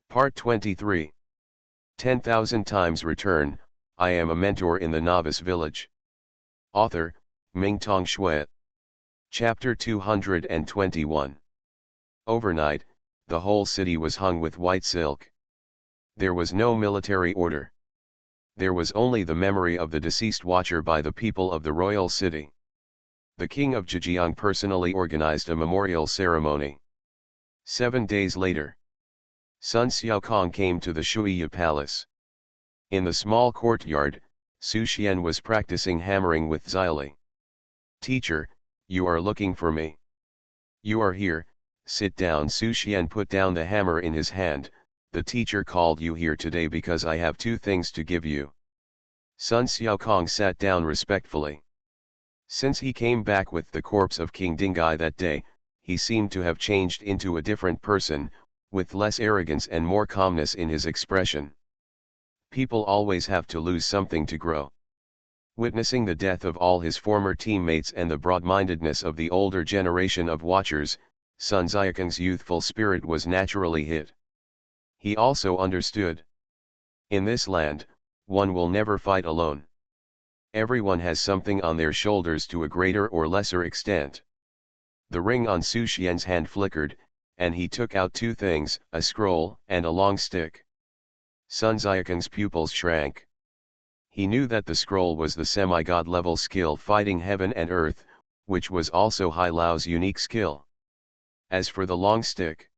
Part 23. 10,000 times return. I am a mentor in the Novice Village. Author, Mingtong Shui. Chapter 221. Overnight, the whole city was hung with white silk. There was no military order. There was only the memory of the deceased watcher by the people of the royal city. The king of Zhejiang personally organized a memorial ceremony. 7 days later, Sun Xiaokong came to the Shuiyi Palace. In the small courtyard, Su Xian was practicing hammering with Xili. "Teacher, you are looking for me." "You are here, sit down." Su Xian put down the hammer in his hand. "The teacher called you here today because I have 2 things to give you." Sun Xiaokong sat down respectfully. Since he came back with the corpse of King Dingai that day, he seemed to have changed into a different person, with less arrogance and more calmness in his expression. People always have to lose something to grow. Witnessing the death of all his former teammates and the broad-mindedness of the older generation of watchers, Sun Xiaokong's youthful spirit was naturally hit. He also understood. In this land, one will never fight alone. Everyone has something on their shoulders to a greater or lesser extent. The ring on Su Xian's hand flickered, and he took out 2 things, a scroll and a long stick. Sun Xiaokong's pupils shrank. He knew that the scroll was the semi-god level skill fighting heaven and earth, which was also Hai Lao's unique skill. As for the long stick,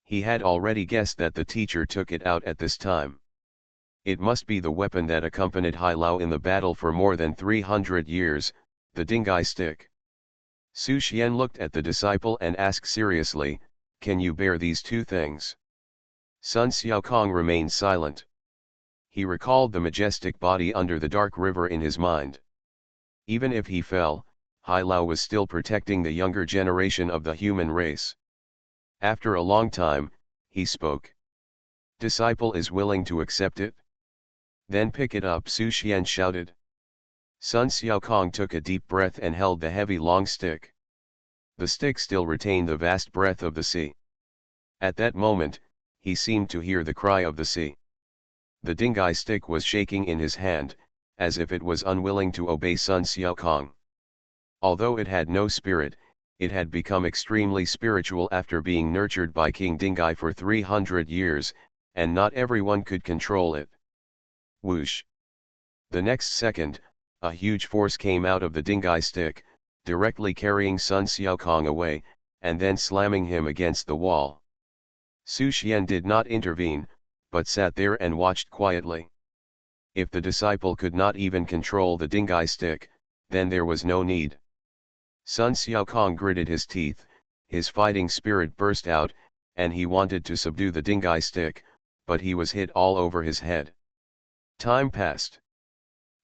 he had already guessed that the teacher took it out at this time. It must be the weapon that accompanied Hai Lao in the battle for more than 300 years, the Dingai stick. Su Xian looked at the disciple and asked seriously, "Can you bear these 2 things?" Sun Xiaokong remained silent. He recalled the majestic body under the dark river in his mind. Even if he fell, Hai Lao was still protecting the younger generation of the human race. After a long time, he spoke. "Disciple is willing to accept it?" "Then pick it up," Su Xian shouted. Sun Xiaokong took a deep breath and held the heavy long stick. The stick still retained the vast breadth of the sea. At that moment, he seemed to hear the cry of the sea. The Dingai stick was shaking in his hand, as if it was unwilling to obey Sun Xiaokong. Although it had no spirit, it had become extremely spiritual after being nurtured by King Dingai for 300 years, and not everyone could control it. Whoosh! The next second, a huge force came out of the Dingai stick, directly carrying Sun Xiaokong away, and then slamming him against the wall. Su Xian did not intervene, but sat there and watched quietly. If the disciple could not even control the Dingai stick, then there was no need. Sun Xiaokong gritted his teeth, his fighting spirit burst out, and he wanted to subdue the Dingai stick, but he was hit all over his head. Time passed.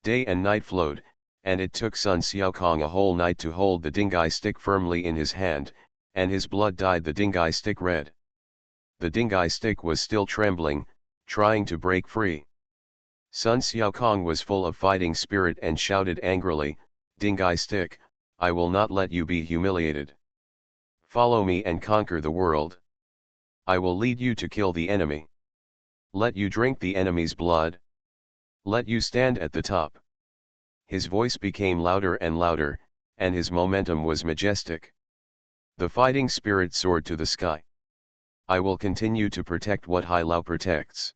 Day and night flowed, and it took Sun Xiaokong a whole night to hold the Dingai stick firmly in his hand, and his blood dyed the Dingai stick red. The Dingai stick was still trembling, trying to break free. Sun Xiaokong was full of fighting spirit and shouted angrily, "Dingai stick, I will not let you be humiliated. Follow me and conquer the world. I will lead you to kill the enemy. Let you drink the enemy's blood. Let you stand at the top." His voice became louder and louder, and his momentum was majestic. The fighting spirit soared to the sky. "I will continue to protect what Hai Lao protects.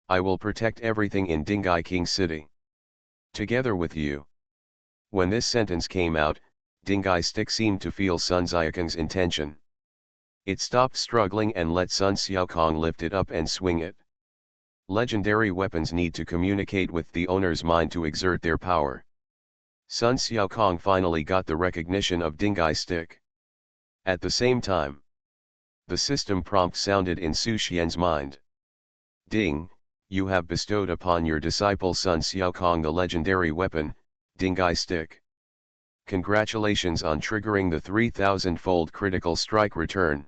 I will protect everything in Dingai King City. Together with you." When this sentence came out, Dingai stick seemed to feel Sun Xiaokong's intention. It stopped struggling and let Sun Xiaokong lift it up and swing it. Legendary weapons need to communicate with the owner's mind to exert their power. Sun Xiaokong finally got the recognition of Dingai stick. At the same time, the system prompt sounded in Su Xian's mind. "Ding, you have bestowed upon your disciple Sun Xiaokong the legendary weapon, Dingai stick. Congratulations on triggering the 3,000-fold critical strike return.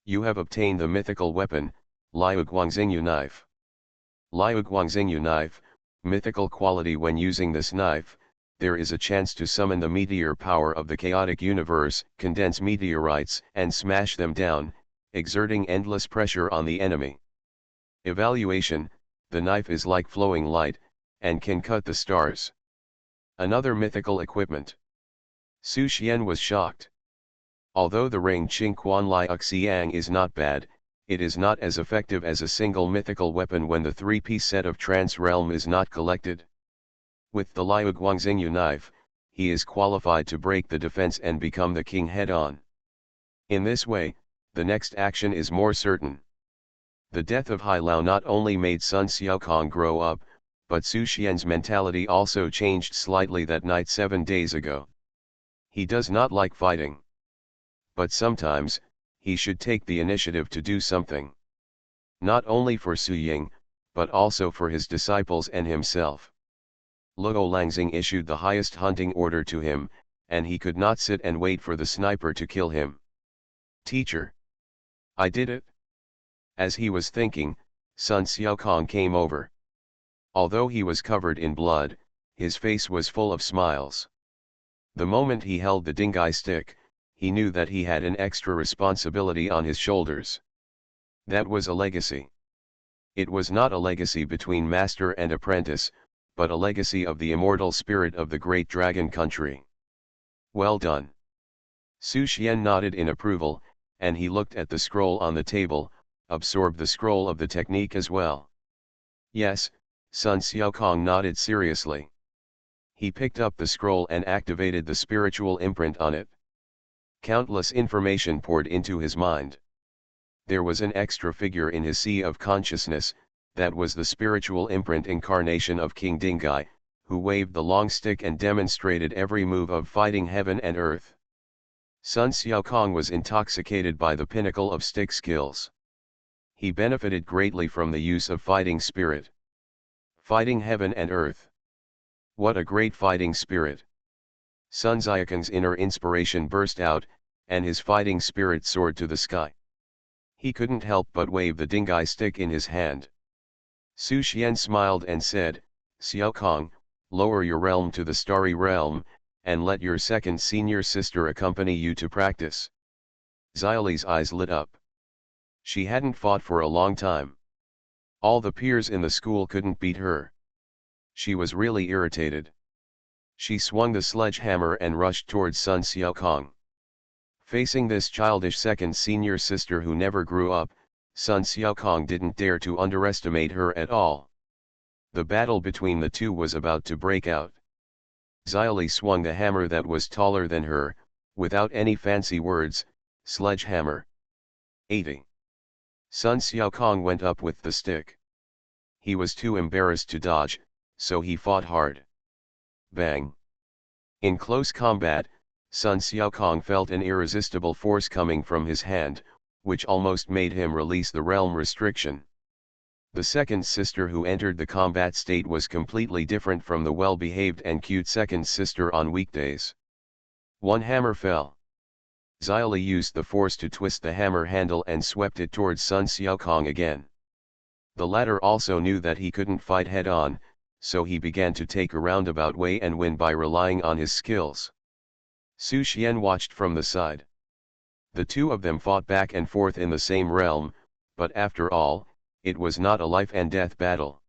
You have obtained the mythical weapon, Liu Guangxingyu knife. Liu Guangxingyu knife, mythical quality. When using this knife, there is a chance to summon the meteor power of the chaotic universe, condense meteorites and smash them down, exerting endless pressure on the enemy. Evaluation: the knife is like flowing light, and can cut the stars. Another mythical equipment. Su Xian was shocked. Although the ring Qing Quan Liu Xiang is not bad, it is not as effective as a single mythical weapon when the three-piece set of Trance Realm is not collected. With the Liu Guangxingyu knife, he is qualified to break the defense and become the king head-on. In this way, the next action is more certain. The death of Hai Lao not only made Sun Xiaokong grow up, but Su Xian's mentality also changed slightly that night 7 days ago. He does not like fighting. But sometimes, he should take the initiative to do something. Not only for Su Ying, but also for his disciples and himself. Luo Langxing issued the highest hunting order to him, and he could not sit and wait for the sniper to kill him. Teacher. I did it. As he was thinking, Sun Xiaokong came over. Although he was covered in blood, his face was full of smiles. The moment he held the Dingai stick, he knew that he had an extra responsibility on his shoulders. That was a legacy. It was not a legacy between master and apprentice, but a legacy of the immortal spirit of the great dragon country. Well done. Su Xian nodded in approval, and he looked at the scroll on the table, absorbed the scroll of the technique as well. Yes, Sun Xiaokong nodded seriously. He picked up the scroll and activated the spiritual imprint on it. Countless information poured into his mind. There was an extra figure in his sea of consciousness, that was the spiritual imprint incarnation of King Dingai, who waved the long stick and demonstrated every move of fighting heaven and earth. Sun Xiaokong was intoxicated by the pinnacle of stick skills. He benefited greatly from the use of fighting spirit. Fighting heaven and earth. What a great fighting spirit! Sun Xiaokong's inner inspiration burst out, and his fighting spirit soared to the sky. He couldn't help but wave the Dingai stick in his hand. Su Xian smiled and said, Xiaokong, lower your realm to the starry realm, and let your second senior sister accompany you to practice. Xiaoli's eyes lit up. She hadn't fought for a long time. All the peers in the school couldn't beat her. She was really irritated. She swung the sledgehammer and rushed towards Sun Xiaokong. Facing this childish second senior sister who never grew up, Sun Xiaokong didn't dare to underestimate her at all. The battle between the two was about to break out. Xiaoli swung the hammer that was taller than her, without any fancy words, sledgehammer. 80. Sun Xiaokong went up with the stick. He was too embarrassed to dodge, so he fought hard. Bang! In close combat, Sun Xiaokong felt an irresistible force coming from his hand, which almost made him release the realm restriction. The second sister who entered the combat state was completely different from the well-behaved and cute second sister on weekdays. One hammer fell. Xiaoli used the force to twist the hammer handle and swept it towards Sun Xiaokong again. The latter also knew that he couldn't fight head-on, so he began to take a roundabout way and win by relying on his skills. Su Xian watched from the side. The two of them fought back and forth in the same realm, but after all, it was not a life-and-death battle.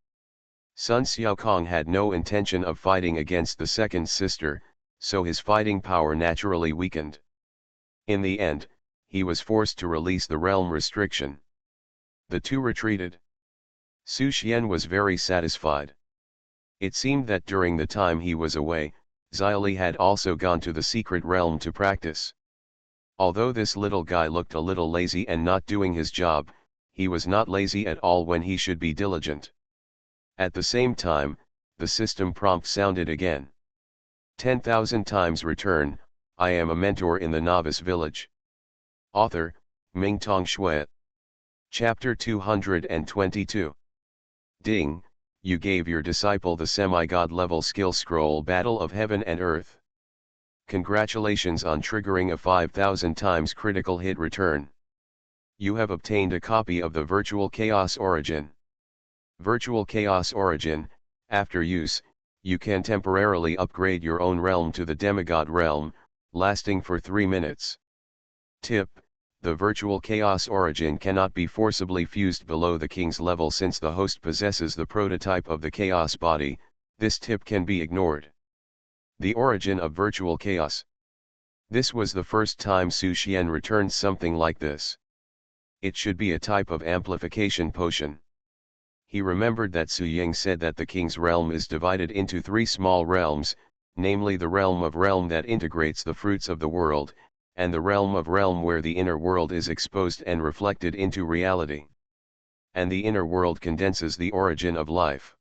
Sun Xiaokong had no intention of fighting against the second sister, so his fighting power naturally weakened. In the end, he was forced to release the realm restriction. The two retreated. Su Xian was very satisfied. It seemed that during the time he was away, Xiaoli had also gone to the secret realm to practice. Although this little guy looked a little lazy and not doing his job, he was not lazy at all when he should be diligent. At the same time, the system prompt sounded again. 10,000 times return, I am a mentor in the Novice Village. Author, Mingtong Shui. Chapter 222. Ding, you gave your disciple the semi-god level skill scroll Battle of Heaven and Earth. Congratulations on triggering a 5,000 times critical hit return. You have obtained a copy of the Virtual Chaos Origin. Virtual Chaos Origin, after use, you can temporarily upgrade your own realm to the demigod realm, lasting for 3 minutes. Tip, The virtual chaos origin cannot be forcibly fused below the king's level since the host possesses the prototype of the chaos body. This tip can be ignored. The origin of virtual chaos. This was the first time Su Xian returned something like this. It should be a type of amplification potion. He remembered that Su Ying said that the king's realm is divided into 3 small realms, namely the realm that integrates the fruits of the world, and the realm where the inner world is exposed and reflected into reality. And the inner world condenses the origin of life.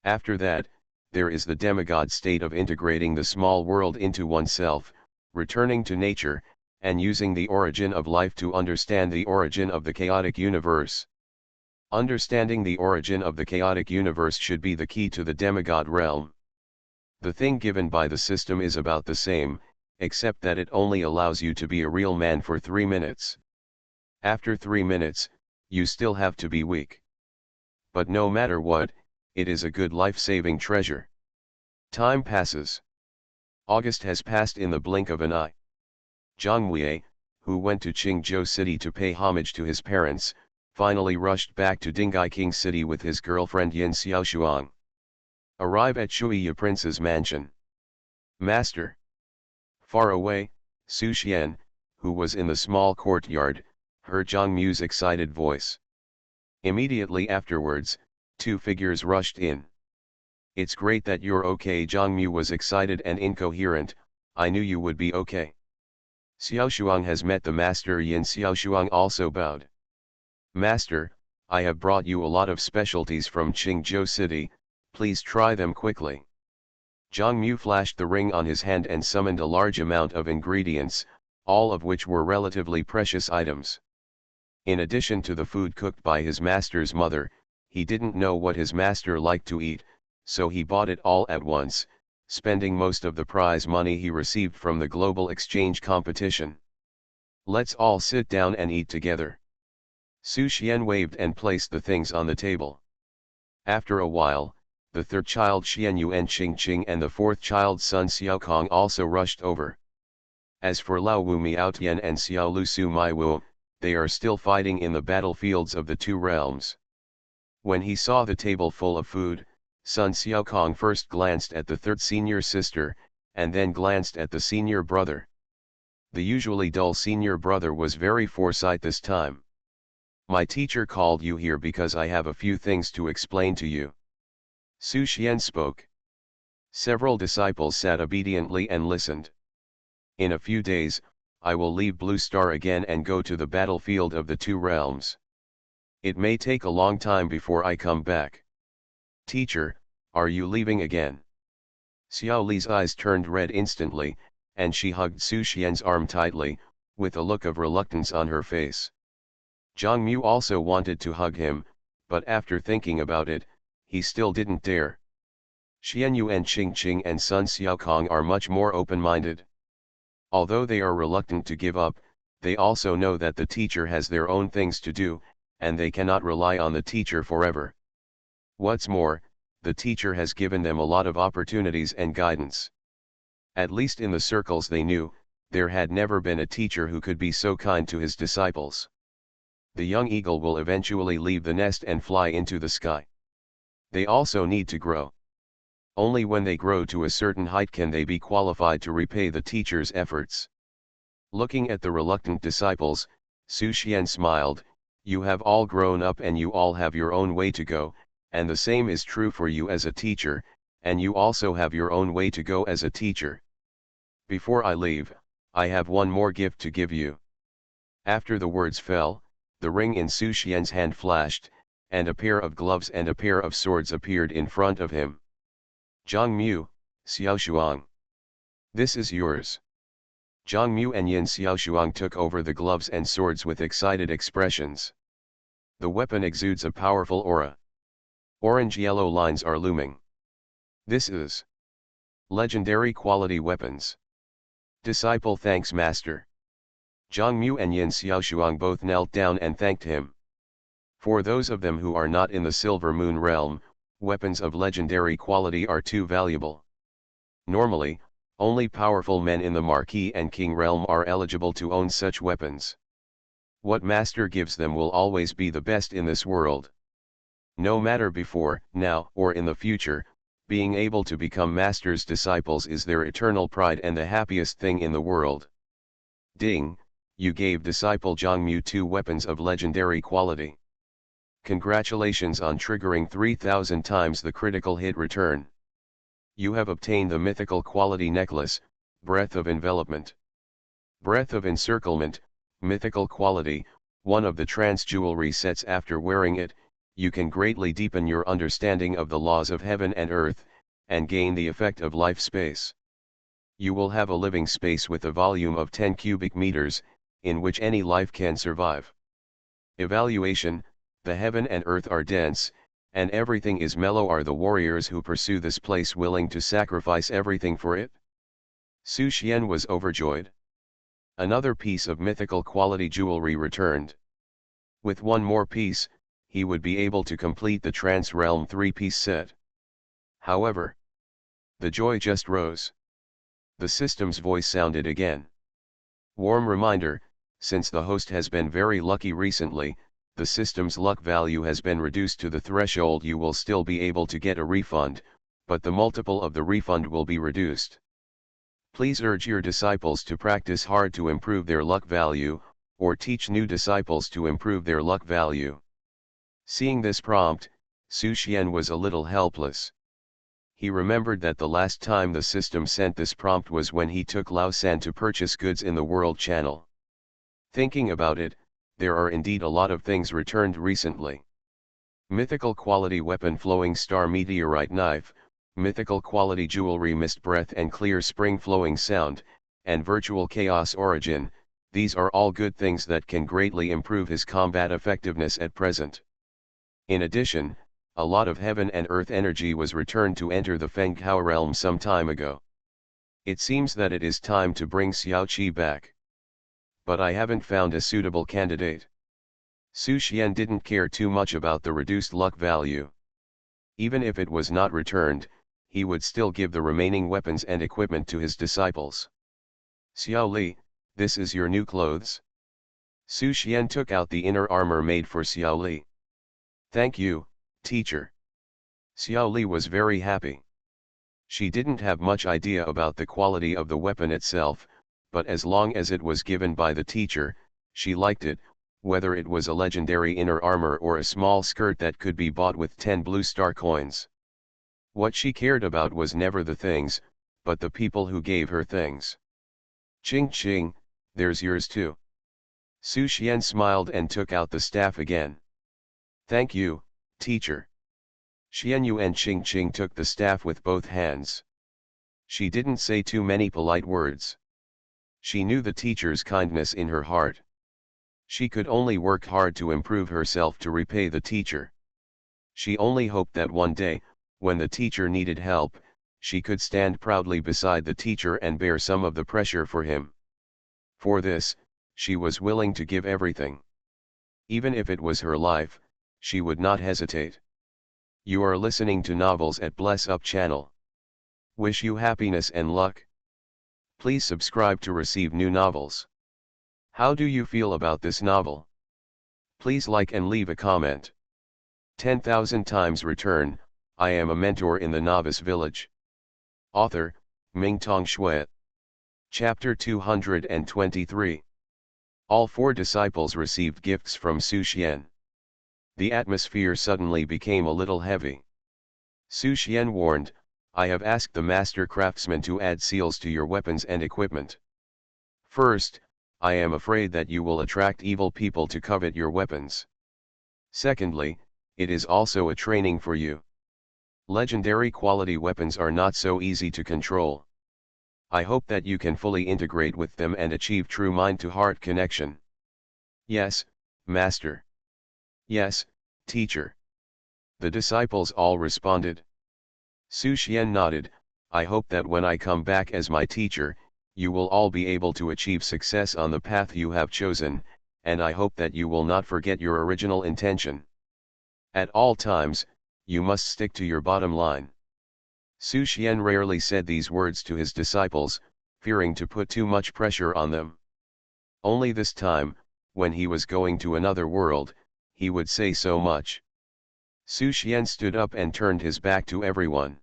After that, there is the demigod state of integrating the small world into oneself, returning to nature, and using the origin of life to understand the origin of the chaotic universe. Understanding the origin of the chaotic universe should be the key to the demigod realm. The thing given by the system is about the same, except that it only allows you to be a real man for 3 minutes. After 3 minutes, you still have to be weak. But no matter what, it is a good life-saving treasure. Time passes. August has passed in the blink of an eye. Zhang Wei, who went to Qingzhou City to pay homage to his parents, finally rushed back to Dingai King City with his girlfriend Yin Xiaoshuang. Arrive at Shuiya Prince's mansion. Master. Far away, Su Xian, who was in the small courtyard, heard Zhang Mu's excited voice. Immediately afterwards, 2 figures rushed in. It's great that you're okay. Zhang Mu was excited and incoherent. I knew you would be okay. Xiaoshuang has met the master. Yin Xiaoshuang also bowed. Master, I have brought you a lot of specialties from Qingzhou City, please try them quickly. Zhang Mu flashed the ring on his hand and summoned a large amount of ingredients, all of which were relatively precious items. In addition to the food cooked by his master's mother, he didn't know what his master liked to eat, so he bought it all at once, spending most of the prize money he received from the global exchange competition. Let's all sit down and eat together. Su Xian waved and placed the things on the table. After a while, the 3rd child Xian Yu and Qing Qing and the 4th child Sun Xiaokong also rushed over. As for Lao Wu Miao Tian and Xiao Lu Su Mai Wu, they are still fighting in the battlefields of the 2 realms. When he saw the table full of food, Sun Xiaokong first glanced at the 3rd senior sister, and then glanced at the senior brother. The usually dull senior brother was very foresight this time. My teacher called you here because I have a few things to explain to you. Su Xian spoke. Several disciples sat obediently and listened. In a few days, I will leave Blue Star again and go to the battlefield of the 2 realms. It may take a long time before I come back. Teacher, are you leaving again? Xiao Li's eyes turned red instantly, and she hugged Su Xian's arm tightly, with a look of reluctance on her face. Zhang Mu also wanted to hug him, but after thinking about it, he still didn't dare. Xian Yu and Qing Qing and Sun Xiaokong are much more open-minded. Although they are reluctant to give up, they also know that the teacher has their own things to do, and they cannot rely on the teacher forever. What's more, the teacher has given them a lot of opportunities and guidance. At least in the circles they knew, there had never been a teacher who could be so kind to his disciples. The young eagle will eventually leave the nest and fly into the sky. They also need to grow. Only when they grow to a certain height can they be qualified to repay the teacher's efforts. Looking at the reluctant disciples, Su Xian smiled. You have all grown up and you all have your own way to go, and the same is true for you as a teacher, and you also have your own way to go as a teacher. Before I leave, I have one more gift to give you. After the words fell, the ring in Su Xian's hand flashed, and a pair of gloves and a pair of swords appeared in front of him. Zhang Mu, Xiaoshuang. This is yours. Zhang Mu and Yin Xiaoshuang took over the gloves and swords with excited expressions. The weapon exudes a powerful aura. Orange-yellow lines are looming. This is legendary quality weapons. Disciple thanks Master. Zhang Mu and Yin Xiaoshuang both knelt down and thanked him. For those of them who are not in the Silver Moon realm, weapons of legendary quality are too valuable. Normally, only powerful men in the Marquis and King realm are eligible to own such weapons. What master gives them will always be the best in this world. No matter before, now, or in the future, being able to become master's disciples is their eternal pride and the happiest thing in the world. Ding, you gave disciple Zhongmu 2 weapons of legendary quality. Congratulations on triggering 3000 times the critical hit return. You have obtained the mythical quality necklace, Breath of Envelopment. Breath of Encirclement, mythical quality, one of the trance jewelry sets. After wearing it, you can greatly deepen your understanding of the laws of heaven and earth, and gain the effect of life space. You will have a living space with a volume of 10 cubic meters, in which any life can survive. Evaluation: the heaven and earth are dense, and everything is mellow. Are the warriors who pursue this place willing to sacrifice everything for it? Su Xian was overjoyed. Another piece of mythical quality jewelry returned. With one more piece, he would be able to complete the Trance Realm 3-piece set. However, the joy just rose. The system's voice sounded again. Warm reminder, since the host has been very lucky recently, the system's luck value has been reduced to the threshold. You will still be able to get a refund, but the multiple of the refund will be reduced. Please urge your disciples to practice hard to improve their luck value, or teach new disciples to improve their luck value. Seeing this prompt, Su Xian was a little helpless. He remembered that the last time the system sent this prompt was when he took Lao San to purchase goods in the World Channel. Thinking about it, there are indeed a lot of things returned recently. Mythical quality weapon Flowing Star Meteorite Knife, mythical quality jewelry Mist Breath and Clear Spring Flowing Sound, and Virtual Chaos Origin. These are all good things that can greatly improve his combat effectiveness at present. In addition, a lot of heaven and earth energy was returned to enter the Fenghao realm some time ago. It seems that it is time to bring Xiao Qi back. But I haven't found a suitable candidate. Su Xian didn't care too much about the reduced luck value. Even if it was not returned, he would still give the remaining weapons and equipment to his disciples. Xiao Li, this is your new clothes. Su Xian took out the inner armor made for Xiao Li. Thank you, teacher. Xiao Li was very happy. She didn't have much idea about the quality of the weapon itself, but as long as it was given by the teacher, she liked it, whether it was a legendary inner armor or a small skirt that could be bought with 10 blue star coins. What she cared about was never the things, but the people who gave her things. Ching ching, there's yours too. Su Xian smiled and took out the staff again. Thank you, teacher. Xianyu and Ching Ching took the staff with both hands. She didn't say too many polite words. She knew the teacher's kindness in her heart. She could only work hard to improve herself to repay the teacher. She only hoped that one day, when the teacher needed help, she could stand proudly beside the teacher and bear some of the pressure for him. For this, she was willing to give everything. Even if it was her life, she would not hesitate. You are listening to Novels at Bless Up channel. Wish you happiness and luck. Please subscribe to receive new novels. How do you feel about this novel? Please like and leave a comment. 10,000 times return, I am a mentor in the Novice Village. Author, Mingtong Shui. Chapter 223. All 4 disciples received gifts from Su Xian. The atmosphere suddenly became a little heavy. Su Xian warned, I have asked the master craftsman to add seals to your weapons and equipment. First, I am afraid that you will attract evil people to covet your weapons. Secondly, it is also a training for you. Legendary quality weapons are not so easy to control. I hope that you can fully integrate with them and achieve true mind-to-heart connection. Yes, master. Yes, teacher. The disciples all responded. Su Xian nodded, I hope that when I come back as my teacher, you will all be able to achieve success on the path you have chosen, and I hope that you will not forget your original intention. At all times, you must stick to your bottom line. Su Xian rarely said these words to his disciples, fearing to put too much pressure on them. Only this time, when he was going to another world, he would say so much. Su Xian stood up and turned his back to everyone.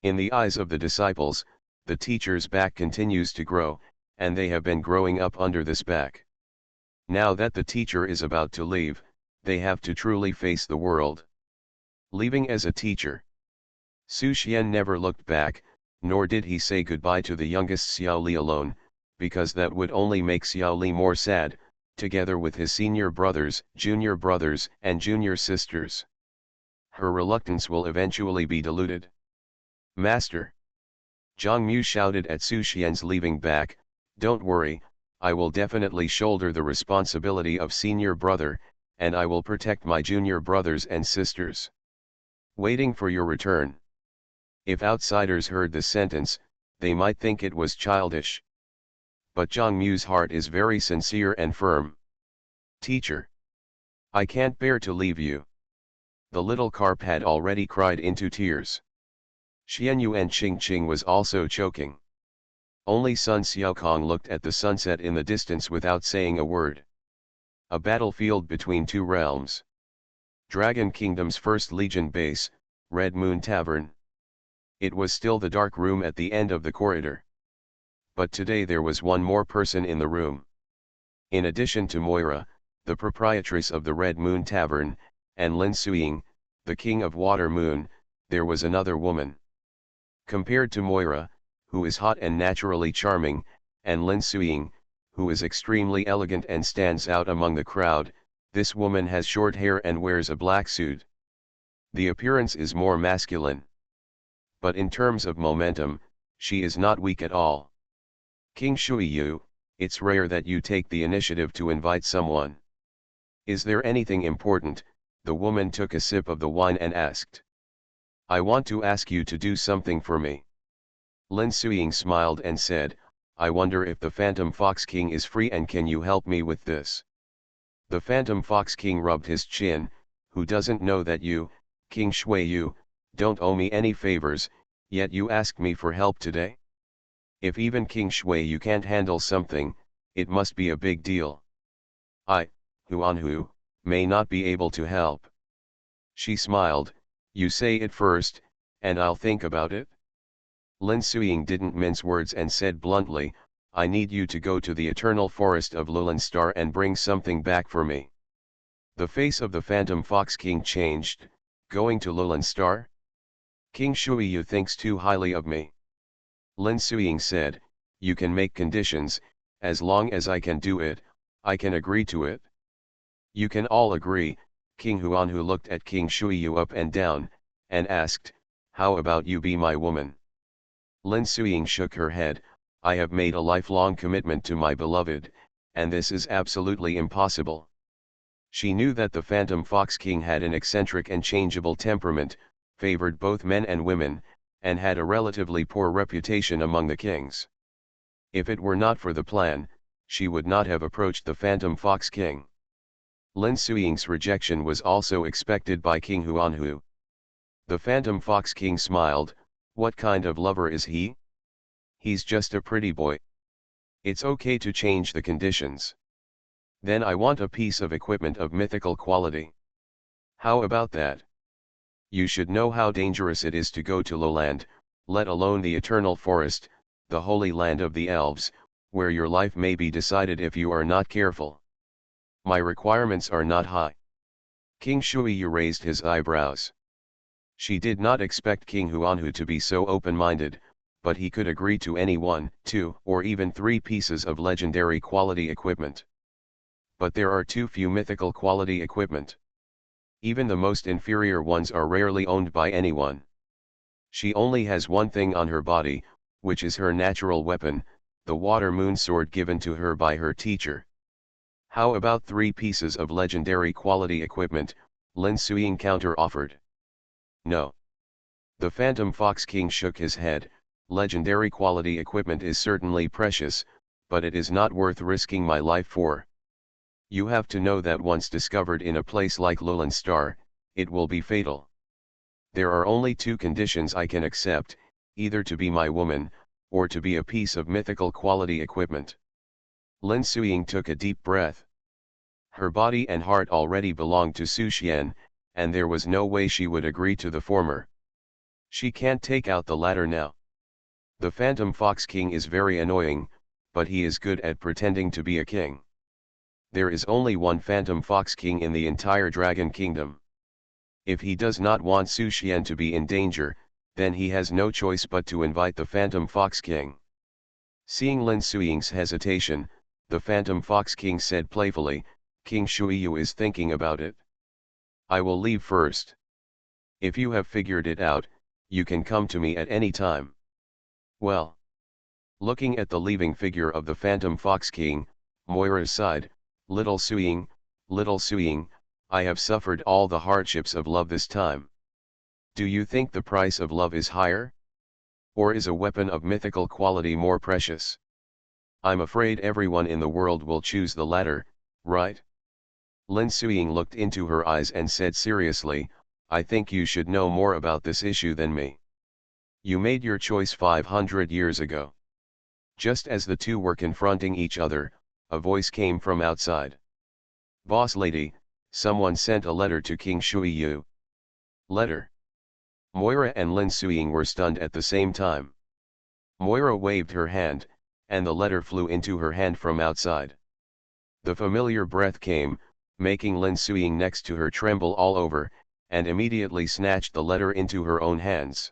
In the eyes of the disciples, the teacher's back continues to grow, and they have been growing up under this back. Now that the teacher is about to leave, they have to truly face the world. Leaving as a teacher. Su Xian never looked back, nor did he say goodbye to the youngest Xiao Li alone, because that would only make Xiao Li more sad, together with his senior brothers, and junior sisters. Her reluctance will eventually be diluted. Master! Zhang Mu shouted at Su Xian's leaving back, "Don't worry, I will definitely shoulder the responsibility of senior brother, and I will protect my junior brothers and sisters. Waiting for your return." If outsiders heard this sentence, they might think it was childish. But Zhang Mu's heart is very sincere and firm. "Teacher! I can't bear to leave you." The little carp had already cried into tears. Xianyu and Qing was also choking. Only Sun Xiaokong looked at the sunset in the distance without saying a word. A battlefield between two realms. Dragon Kingdom's First Legion base, Red Moon Tavern. It was still the dark room at the end of the corridor. But today there was one more person in the room. In addition to Moira, the proprietress of the Red Moon Tavern, and Lin Suiying, the king of Water Moon, there was another woman. Compared to Moira, who is hot and naturally charming, and Lin Suiying, who is extremely elegant and stands out among the crowd, this woman has short hair and wears a black suit. The appearance is more masculine. But in terms of momentum, she is not weak at all. "King Shuiyu, it's rare that you take the initiative to invite someone. Is there anything important?" The woman took a sip of the wine and asked. "I want to ask you to do something for me." Lin Suiying smiled and said, "I wonder if the Phantom Fox King is free and can you help me with this?" The Phantom Fox King rubbed his chin, "Who doesn't know that you, King Shuiyu, don't owe me any favors, yet you ask me for help today? If even King Shuiyu can't handle something, it must be a big deal. I, Huanhu, may not be able to help." She smiled, "You say it first, and I'll think about it." Lin Suiying didn't mince words and said bluntly, "I need you to go to the eternal forest of Lulan Star and bring something back for me." The face of the Phantom Fox King changed. "Going to Lulan Star? King Shuiyu thinks too highly of me." Lin Suiying said, "You can make conditions, as long as I can do it, I can agree to it." "You can all agree." King Huanhu looked at King Shuiyu up and down, and asked, "How about you be my woman?" Lin Suiying shook her head, "I have made a lifelong commitment to my beloved, and this is absolutely impossible." She knew that the Phantom Fox King had an eccentric and changeable temperament, favored both men and women, and had a relatively poor reputation among the kings. If it were not for the plan, she would not have approached the Phantom Fox King. Lin Suiying's rejection was also expected by King Huanhu. The Phantom Fox King smiled, "What kind of lover is he? He's just a pretty boy. It's okay to change the conditions. Then I want a piece of equipment of mythical quality. How about that? You should know how dangerous it is to go to lowland, let alone the eternal forest, the holy land of the elves, where your life may be decided if you are not careful. My requirements are not high." King Shuiyu raised his eyebrows. She did not expect King Huanhu to be so open-minded, but he could agree to any 1, 2, or even 3 pieces of legendary quality equipment. But there are too few mythical quality equipment. Even the most inferior ones are rarely owned by anyone. She only has one thing on her body, which is her natural weapon, the Water Moon Sword given to her by her teacher. How about 3 pieces of legendary quality equipment? Lin Suiying counter-offered. No. The Phantom Fox King shook his head. Legendary quality equipment is certainly precious, but it is not worth risking my life for. You have to know that once discovered in a place like Lulan Star, it will be fatal. There are only 2 conditions I can accept, either to be my woman, or to be a piece of mythical quality equipment. Lin Suiying took a deep breath. Her body and heart already belonged to Su Xian, and there was no way she would agree to the former. She can't take out the latter now. The Phantom Fox King is very annoying, but he is good at pretending to be a king. There is only one Phantom Fox King in the entire Dragon Kingdom. If he does not want Su Xian to be in danger, then he has no choice but to invite the Phantom Fox King. Seeing Lin Suiying's hesitation, the Phantom Fox King said playfully, "King Shuiyu is thinking about it. I will leave first. If you have figured it out, you can come to me at any time." Well. Looking at the leaving figure of the Phantom Fox King, Moira sighed, little Suiying, I have suffered all the hardships of love this time. Do you think the price of love is higher? Or is a weapon of mythical quality more precious? I'm afraid everyone in the world will choose the latter, right? Lin Suiying looked into her eyes and said seriously, I think you should know more about this issue than me. You made your choice 500 years ago. Just as the two were confronting each other, a voice came from outside. Boss lady, someone sent a letter to King Shuiyu. Letter? Moira and Lin Suiying were stunned at the same time. Moira waved her hand, and the letter flew into her hand from outside. The familiar breath came, making Lin Suiying next to her tremble all over, and immediately snatched the letter into her own hands.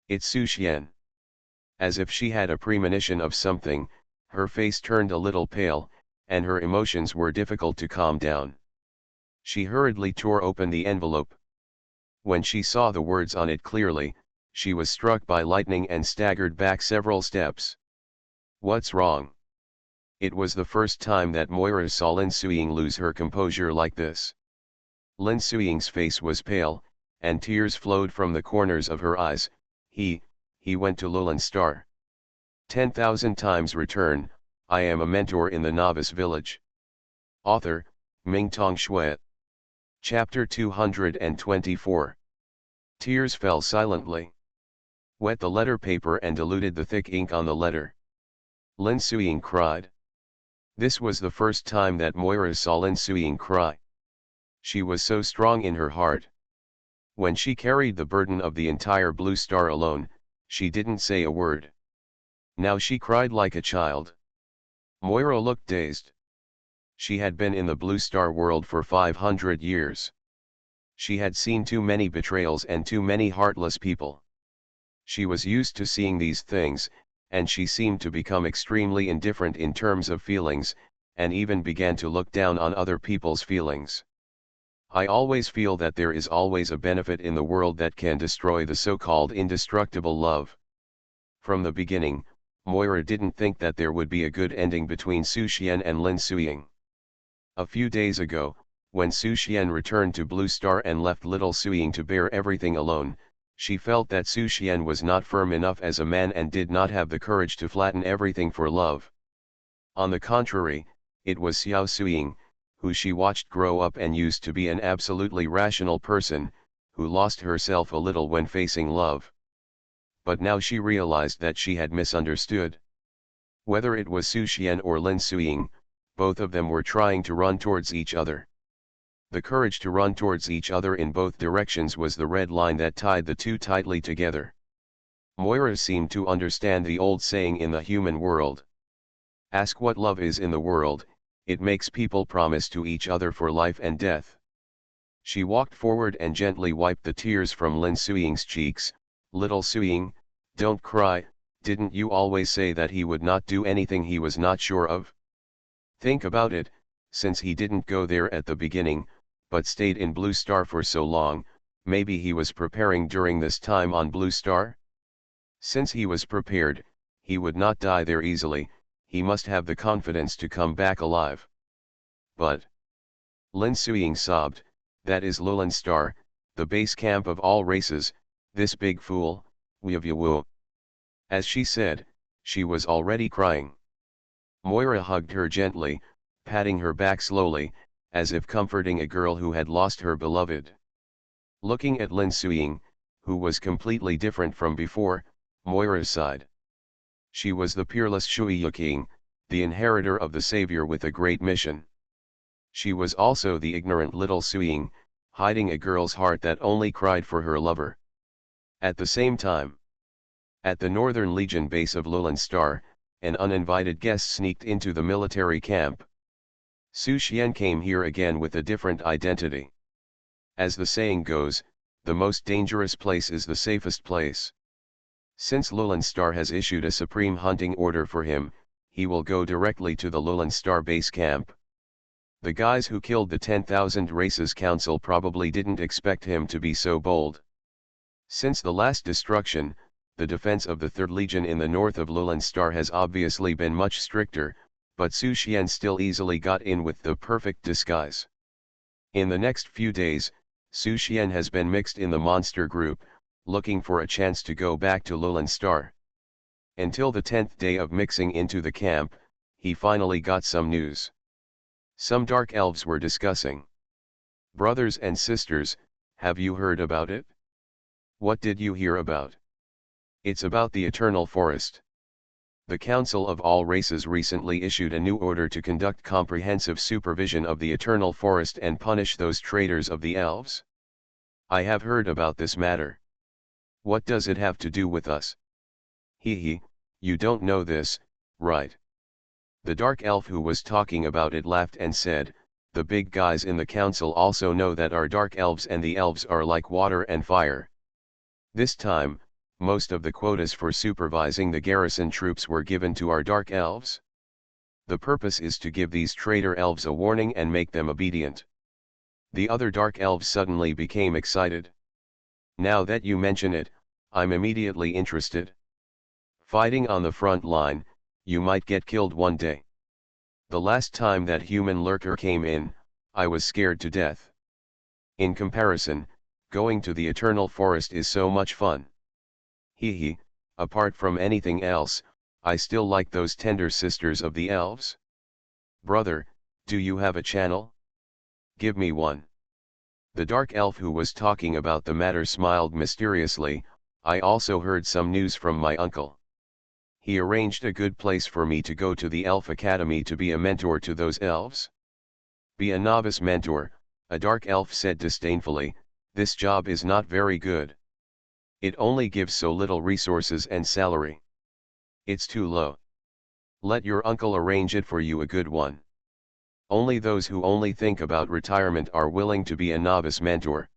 It's Su Xian. As if she had a premonition of something, her face turned a little pale, and her emotions were difficult to calm down. She hurriedly tore open the envelope. When she saw the words on it clearly, she was struck by lightning and staggered back several steps. What's wrong? It was the first time that Moira saw Lin Suiying lose her composure like this. Lin Suiying's face was pale, and tears flowed from the corners of her eyes. He went to Lulan Star. 10,000 times return, I am a mentor in the Novice Village. Author, Mingtong Shui. Chapter 224. Tears fell silently. Wet the letter paper and diluted the thick ink on the letter. Lin Suiying cried. This was the first time that Moira saw Lin Suiying cry. She was so strong in her heart. When she carried the burden of the entire Blue Star alone, she didn't say a word. Now she cried like a child. Moira looked dazed. She had been in the Blue Star world for 500 years. She had seen too many betrayals and too many heartless people. She was used to seeing these things, and she seemed to become extremely indifferent in terms of feelings, and even began to look down on other people's feelings. I always feel that there is always a benefit in the world that can destroy the so-called indestructible love. From the beginning, Moira didn't think that there would be a good ending between Su Xian and Lin Suiying. A few days ago, when Su Xian returned to Blue Star and left little Suiying to bear everything alone, she felt that Su Xian was not firm enough as a man and did not have the courage to flatten everything for love. On the contrary, it was Xiao Suiying, who she watched grow up and used to be an absolutely rational person, who lost herself a little when facing love. But now she realized that she had misunderstood. Whether it was Su Xian or Lin Suiying, both of them were trying to run towards each other. The courage to run towards each other in both directions was the red line that tied the two tightly together. Moira seemed to understand the old saying in the human world. Ask what love is in the world, it makes people promise to each other for life and death. She walked forward and gently wiped the tears from Lin Suiying's cheeks. Little Suiying, don't cry, didn't you always say that he would not do anything he was not sure of? Think about it, since he didn't go there at the beginning, but stayed in Blue Star for so long, maybe he was preparing during this time on Blue Star? Since he was prepared, he would not die there easily, he must have the confidence to come back alive. But Lin Suiying sobbed, that is Lulan Star, the base camp of all races, this big fool, Wu. As she said, she was already crying. Moira hugged her gently, patting her back slowly, as if comforting a girl who had lost her beloved. Looking at Lin Suiying, who was completely different from before, Moira sighed. She was the peerless Shuiyu King, the inheritor of the savior with a great mission. She was also the ignorant little Suying, hiding a girl's heart that only cried for her lover. At the same time, at the Northern Legion base of Lulin Star, an uninvited guest sneaked into the military camp. Su Xian came here again with a different identity. As the saying goes, the most dangerous place is the safest place. Since Lulin Star has issued a supreme hunting order for him, he will go directly to the Lulin Star base camp. The guys who killed the 10,000 Races Council probably didn't expect him to be so bold. Since the last destruction, the defense of the 3rd Legion in the north of Lulin Star has obviously been much stricter, but Su Xian still easily got in with the perfect disguise. In the next few days, Su Xian has been mixed in the monster group, looking for a chance to go back to Lulin Star. Until the 10th day of mixing into the camp, he finally got some news. Some dark elves were discussing. "Brothers and sisters, have you heard about it?" "What did you hear about?" "It's about the Eternal Forest. The Council of All Races recently issued a new order to conduct comprehensive supervision of the Eternal Forest and punish those traitors of the elves." "I have heard about this matter." "What does it have to do with us?" "Hee, you don't know this, right?" The dark elf who was talking about it laughed and said, "The big guys in the council also know that our dark elves and the elves are like water and fire. This time, most of the quotas for supervising the garrison troops were given to our dark elves. The purpose is to give these traitor elves a warning and make them obedient." The other dark elves suddenly became excited. "Now that you mention it, I'm immediately interested. Fighting on the front line, you might get killed one day. The last time that human lurker came in, I was scared to death. In comparison, going to the Eternal Forest is so much fun. Hee, apart from anything else, I still like those tender sisters of the elves. Brother, do you have a channel? Give me one." The dark elf who was talking about the matter smiled mysteriously. "I also heard some news from my uncle. He arranged a good place for me to go to the Elf Academy to be a mentor to those elves." "Be a novice mentor," a dark elf said disdainfully. "This job is not very good. It only gives so little resources and salary. It's too low. Let your uncle arrange it for you a good one. Only those who only think about retirement are willing to be a novice mentor.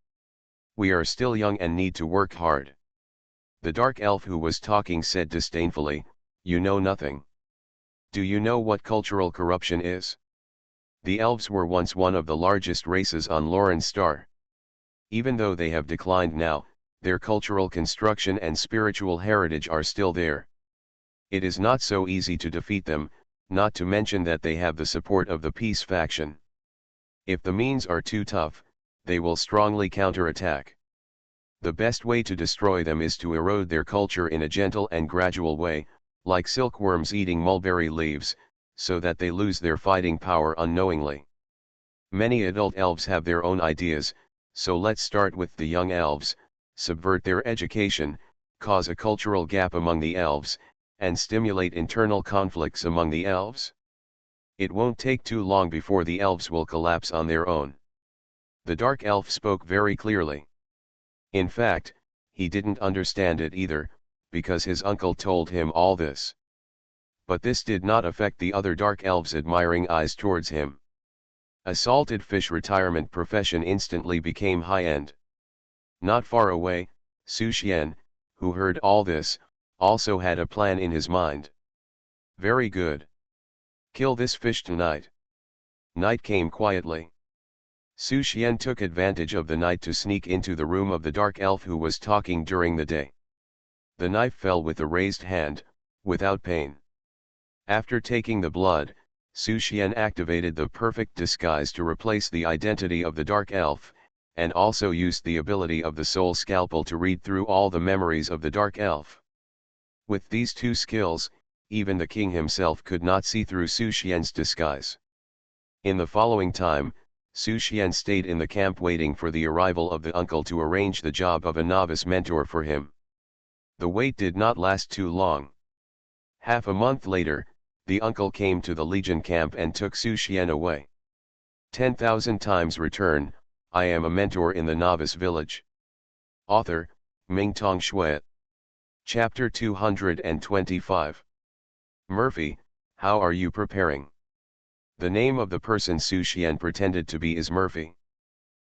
We are still young and need to work hard." The dark elf who was talking said disdainfully, "You know nothing. Do you know what cultural corruption is? The elves were once one of the largest races on Lulin Star. Even though they have declined now, their cultural construction and spiritual heritage are still there. It is not so easy to defeat them, not to mention that they have the support of the peace faction. If the means are too tough, they will strongly counterattack. The best way to destroy them is to erode their culture in a gentle and gradual way, like silkworms eating mulberry leaves, so that they lose their fighting power unknowingly. Many adult elves have their own ideas, so let's start with the young elves, subvert their education, cause a cultural gap among the elves, and stimulate internal conflicts among the elves. It won't take too long before the elves will collapse on their own." The dark elf spoke very clearly. In fact, he didn't understand it either, because his uncle told him all this. But this did not affect the other dark elves' admiring eyes towards him. A salted fish retirement profession instantly became high-end. Not far away, Su Xian, who heard all this, also had a plan in his mind. "Very good. Kill this fish tonight." Night came quietly. Su Xian took advantage of the night to sneak into the room of the dark elf who was talking during the day. The knife fell with a raised hand, without pain. After taking the blood, Su Xian activated the perfect disguise to replace the identity of the dark elf, and also used the ability of the soul scalpel to read through all the memories of the dark elf. With these two skills, even the king himself could not see through Su Xian's disguise. In the following time, Su Xian stayed in the camp waiting for the arrival of the uncle to arrange the job of a novice mentor for him. The wait did not last too long. Half a month later, the uncle came to the Legion camp and took Su Xian away. 10,000 times return, I am a mentor in the Novice Village. Author, Mingtong Shui. Chapter 225. Murphy, how are you preparing? The name of the person Su Xian pretended to be is Murphy.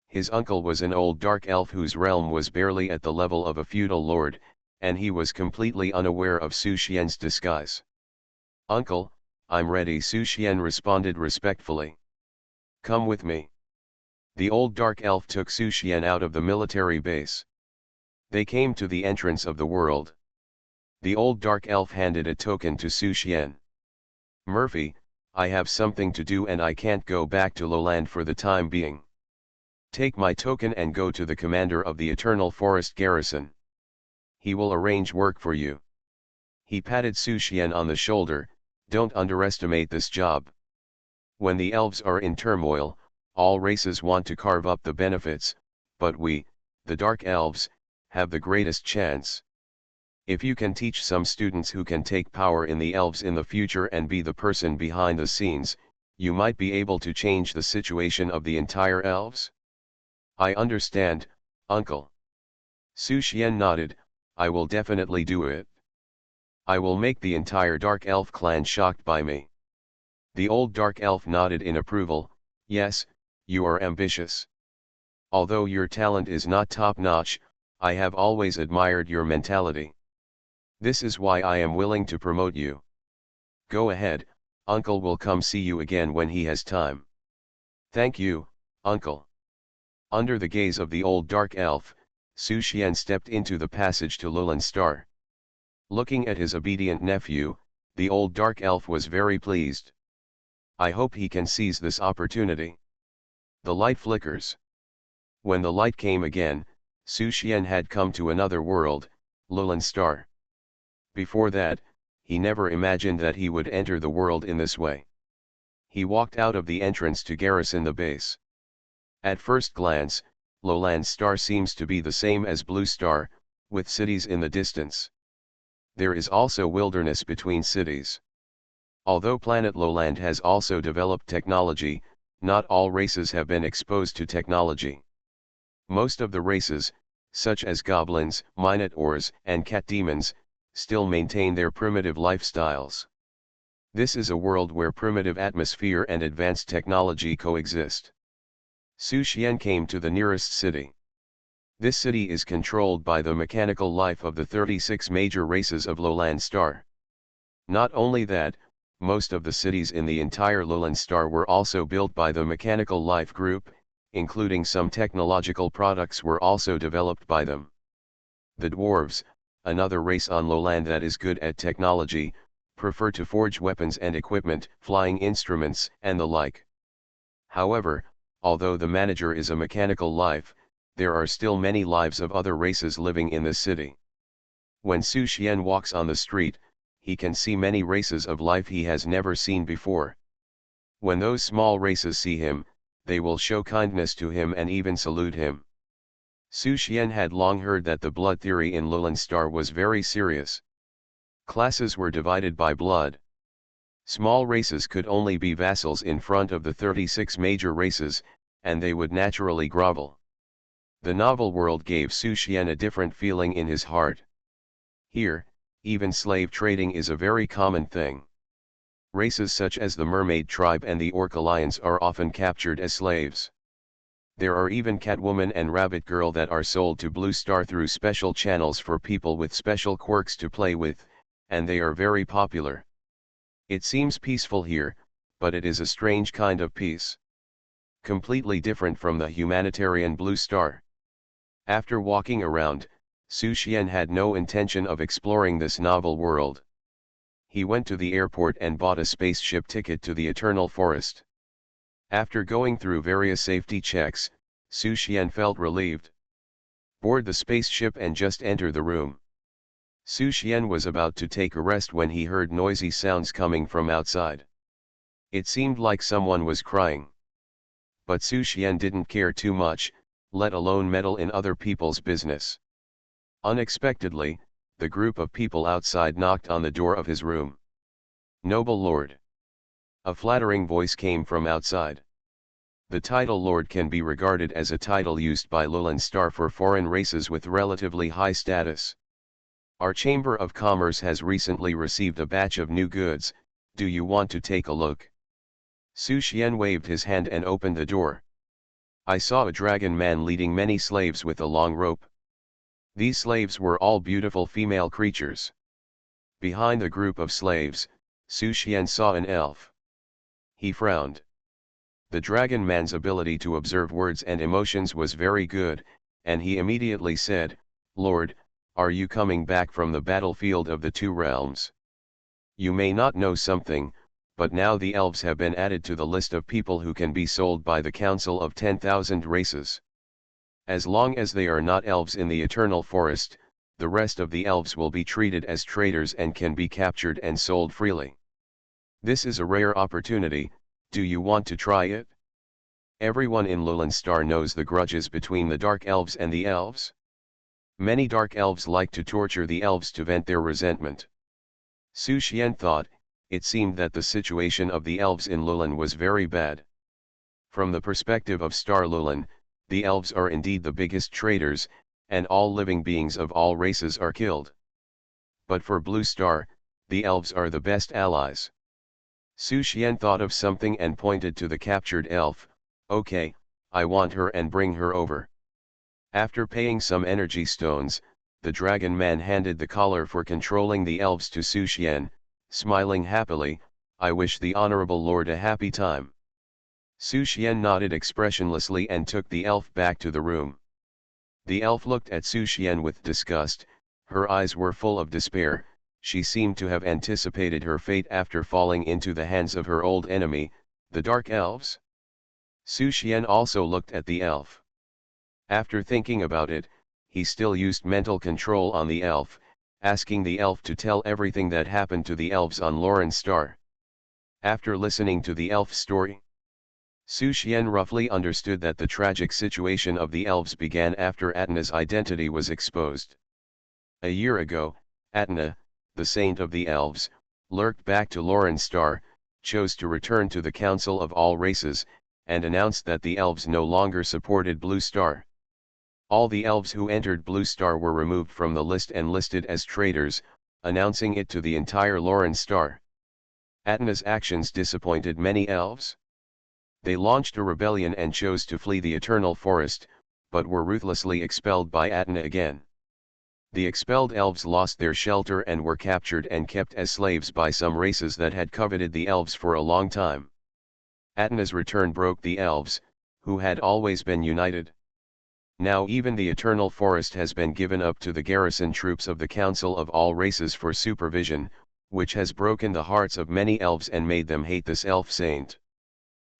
His uncle was an old dark elf whose realm was barely at the level of a feudal lord, and he was completely unaware of Su Xian's disguise. Uncle, I'm ready, Su Xian responded respectfully. Come with me. The old dark elf took Su Xian out of the military base. They came to the entrance of the world. The old dark elf handed a token to Su Xian. Murphy, I have something to do and I can't go back to Lowland for the time being. Take my token and go to the commander of the Eternal Forest Garrison. He will arrange work for you. He patted Su Xian on the shoulder. Don't underestimate this job. When the elves are in turmoil, all races want to carve up the benefits, but we, the Dark Elves, have the greatest chance. If you can teach some students who can take power in the elves in the future and be the person behind the scenes, you might be able to change the situation of the entire elves. I understand, uncle. Su Xian nodded. I will definitely do it. I will make the entire Dark Elf clan shocked by me. The old Dark Elf nodded in approval. Yes, you are ambitious. Although your talent is not top-notch, I have always admired your mentality. This is why I am willing to promote you. Go ahead, uncle will come see you again when he has time. Thank you, uncle. Under the gaze of the old Dark Elf, Su Xian stepped into the passage to Lowland Star. Looking at his obedient nephew, the old Dark Elf was very pleased. I hope he can seize this opportunity. The light flickers. When the light came again, Su Xian had come to another world, Lowland Star. Before that, he never imagined that he would enter the world in this way. He walked out of the entrance to garrison the base. At first glance, Lowland Star seems to be the same as Blue Star, with cities in the distance. There is also wilderness between cities. Although planet Lowland has also developed technology, not all races have been exposed to technology. Most of the races, such as goblins, minotaurs, and cat demons, still maintain their primitive lifestyles. This is a world where primitive atmosphere and advanced technology coexist. Su Xian came to the nearest city. This city is controlled by the mechanical life of the 36 major races of Lowland Star. Not only that, most of the cities in the entire Lowland Star were also built by the mechanical life group, including some technological products were also developed by them. The dwarves, another race on Lowland that is good at technology, prefer to forge weapons and equipment, flying instruments, and the like. However, although the manager is a mechanical life, there are still many lives of other races living in the city. When Su Xian walks on the street, he can see many races of life he has never seen before. When those small races see him, they will show kindness to him and even salute him. Su Xian had long heard that the blood theory in Lowland Star was very serious. Classes were divided by blood. Small races could only be vassals in front of the 36 major races, and they would naturally grovel. The novel world gave Su Xian a different feeling in his heart. Here, even slave trading is a very common thing. Races such as the Mermaid Tribe and the Orc Alliance are often captured as slaves. There are even Catwoman and Rabbit Girl that are sold to Blue Star through special channels for people with special quirks to play with, and they are very popular. It seems peaceful here, but it is a strange kind of peace. Completely different from the humanitarian Blue Star. After walking around, Su Xian had no intention of exploring this novel world. He went to the airport and bought a spaceship ticket to the Eternal Forest. After going through various safety checks, Su Xian felt relieved. Board the spaceship and just enter the room. Su Xian was about to take a rest when he heard noisy sounds coming from outside. It seemed like someone was crying. But Su Xian didn't care too much, let alone meddle in other people's business. Unexpectedly, the group of people outside knocked on the door of his room. "Noble Lord." A flattering voice came from outside. The title Lord can be regarded as a title used by Lulan Star for foreign races with relatively high status. Our Chamber of Commerce has recently received a batch of new goods. Do you want to take a look? Su Xian waved his hand and opened the door. I saw a dragon man leading many slaves with a long rope. These slaves were all beautiful female creatures. Behind the group of slaves, Su Xian saw an elf. He frowned. The dragon man's ability to observe words and emotions was very good, and he immediately said, "Lord, are you coming back from the battlefield of the two realms? You may not know something, but now the elves have been added to the list of people who can be sold by the Council of 10,000 races. As long as they are not elves in the Eternal Forest, the rest of the elves will be treated as traders and can be captured and sold freely. This is a rare opportunity. Do you want to try it?" Everyone in Lulan Star knows the grudges between the Dark Elves and the Elves. Many Dark Elves like to torture the Elves to vent their resentment. Su Xian thought, it seemed that the situation of the Elves in Lulan was very bad. From the perspective of Star Lulan, the Elves are indeed the biggest traitors, and all living beings of all races are killed. But for Blue Star, the Elves are the best allies. Su Xian thought of something and pointed to the captured elf. "Okay, I want her and bring her over." After paying some energy stones, the dragon man handed the collar for controlling the elves to Su Xian, smiling happily. "I wish the honorable lord a happy time." Su Xian nodded expressionlessly and took the elf back to the room. The elf looked at Su Xian with disgust. Her eyes were full of despair. She seemed to have anticipated her fate after falling into the hands of her old enemy, the Dark Elves. Su Xian also looked at the elf. After thinking about it, he still used mental control on the elf, asking the elf to tell everything that happened to the elves on Lulan Star. After listening to the elf's story, Su Xian roughly understood that the tragic situation of the elves began after Atna's identity was exposed. A year ago, Atna, the saint of the elves, lurked back to Lulan Star, chose to return to the Council of all races, and announced that the elves no longer supported Blue Star. All the elves who entered Blue Star were removed from the list and listed as traitors, announcing it to the entire Lulan Star. Atna's actions disappointed many elves. They launched a rebellion and chose to flee the Eternal Forest, but were ruthlessly expelled by Atna again. The expelled elves lost their shelter and were captured and kept as slaves by some races that had coveted the elves for a long time. Atna's return broke the elves, who had always been united. Now even the Eternal Forest has been given up to the garrison troops of the Council of all races for supervision, which has broken the hearts of many elves and made them hate this elf saint.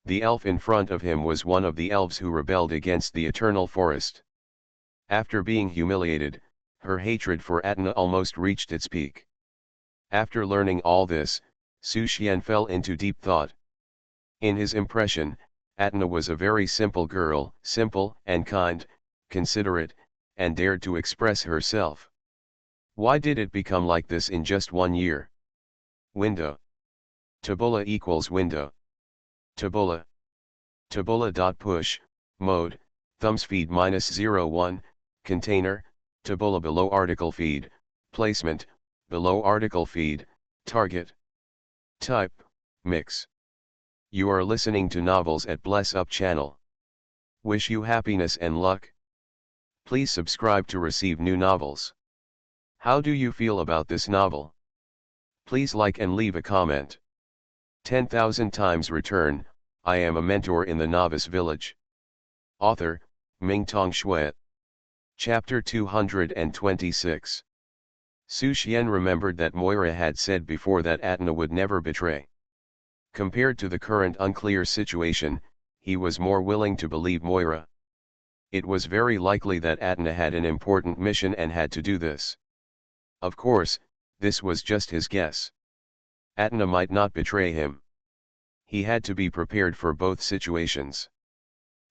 The elf in front of him was one of the elves who rebelled against the Eternal Forest. After being humiliated, her hatred for Atna almost reached its peak. After learning all this, Su Xian fell into deep thought. In his impression, Atna was a very simple girl, simple and kind, considerate, and dared to express herself. Why did it become like this in just 1 year? Window. Tabula equals window. Tabula. Tabula.push, mode, thumbs feed -01, container, tabula below article feed, placement, below article feed, target. Type, mix. You are listening to Novels at Bless Up channel. Wish you happiness and luck. Please subscribe to receive new novels. How do you feel about this novel? Please like and leave a comment. 10,000 times return. I am a mentor in the Novice Village. Author, Mingtong Shui. Chapter 226. Su Xian remembered that Moira had said before that Atna would never betray. Compared to the current unclear situation, he was more willing to believe Moira. It was very likely that Atna had an important mission and had to do this. Of course, this was just his guess. Atna might not betray him. He had to be prepared for both situations.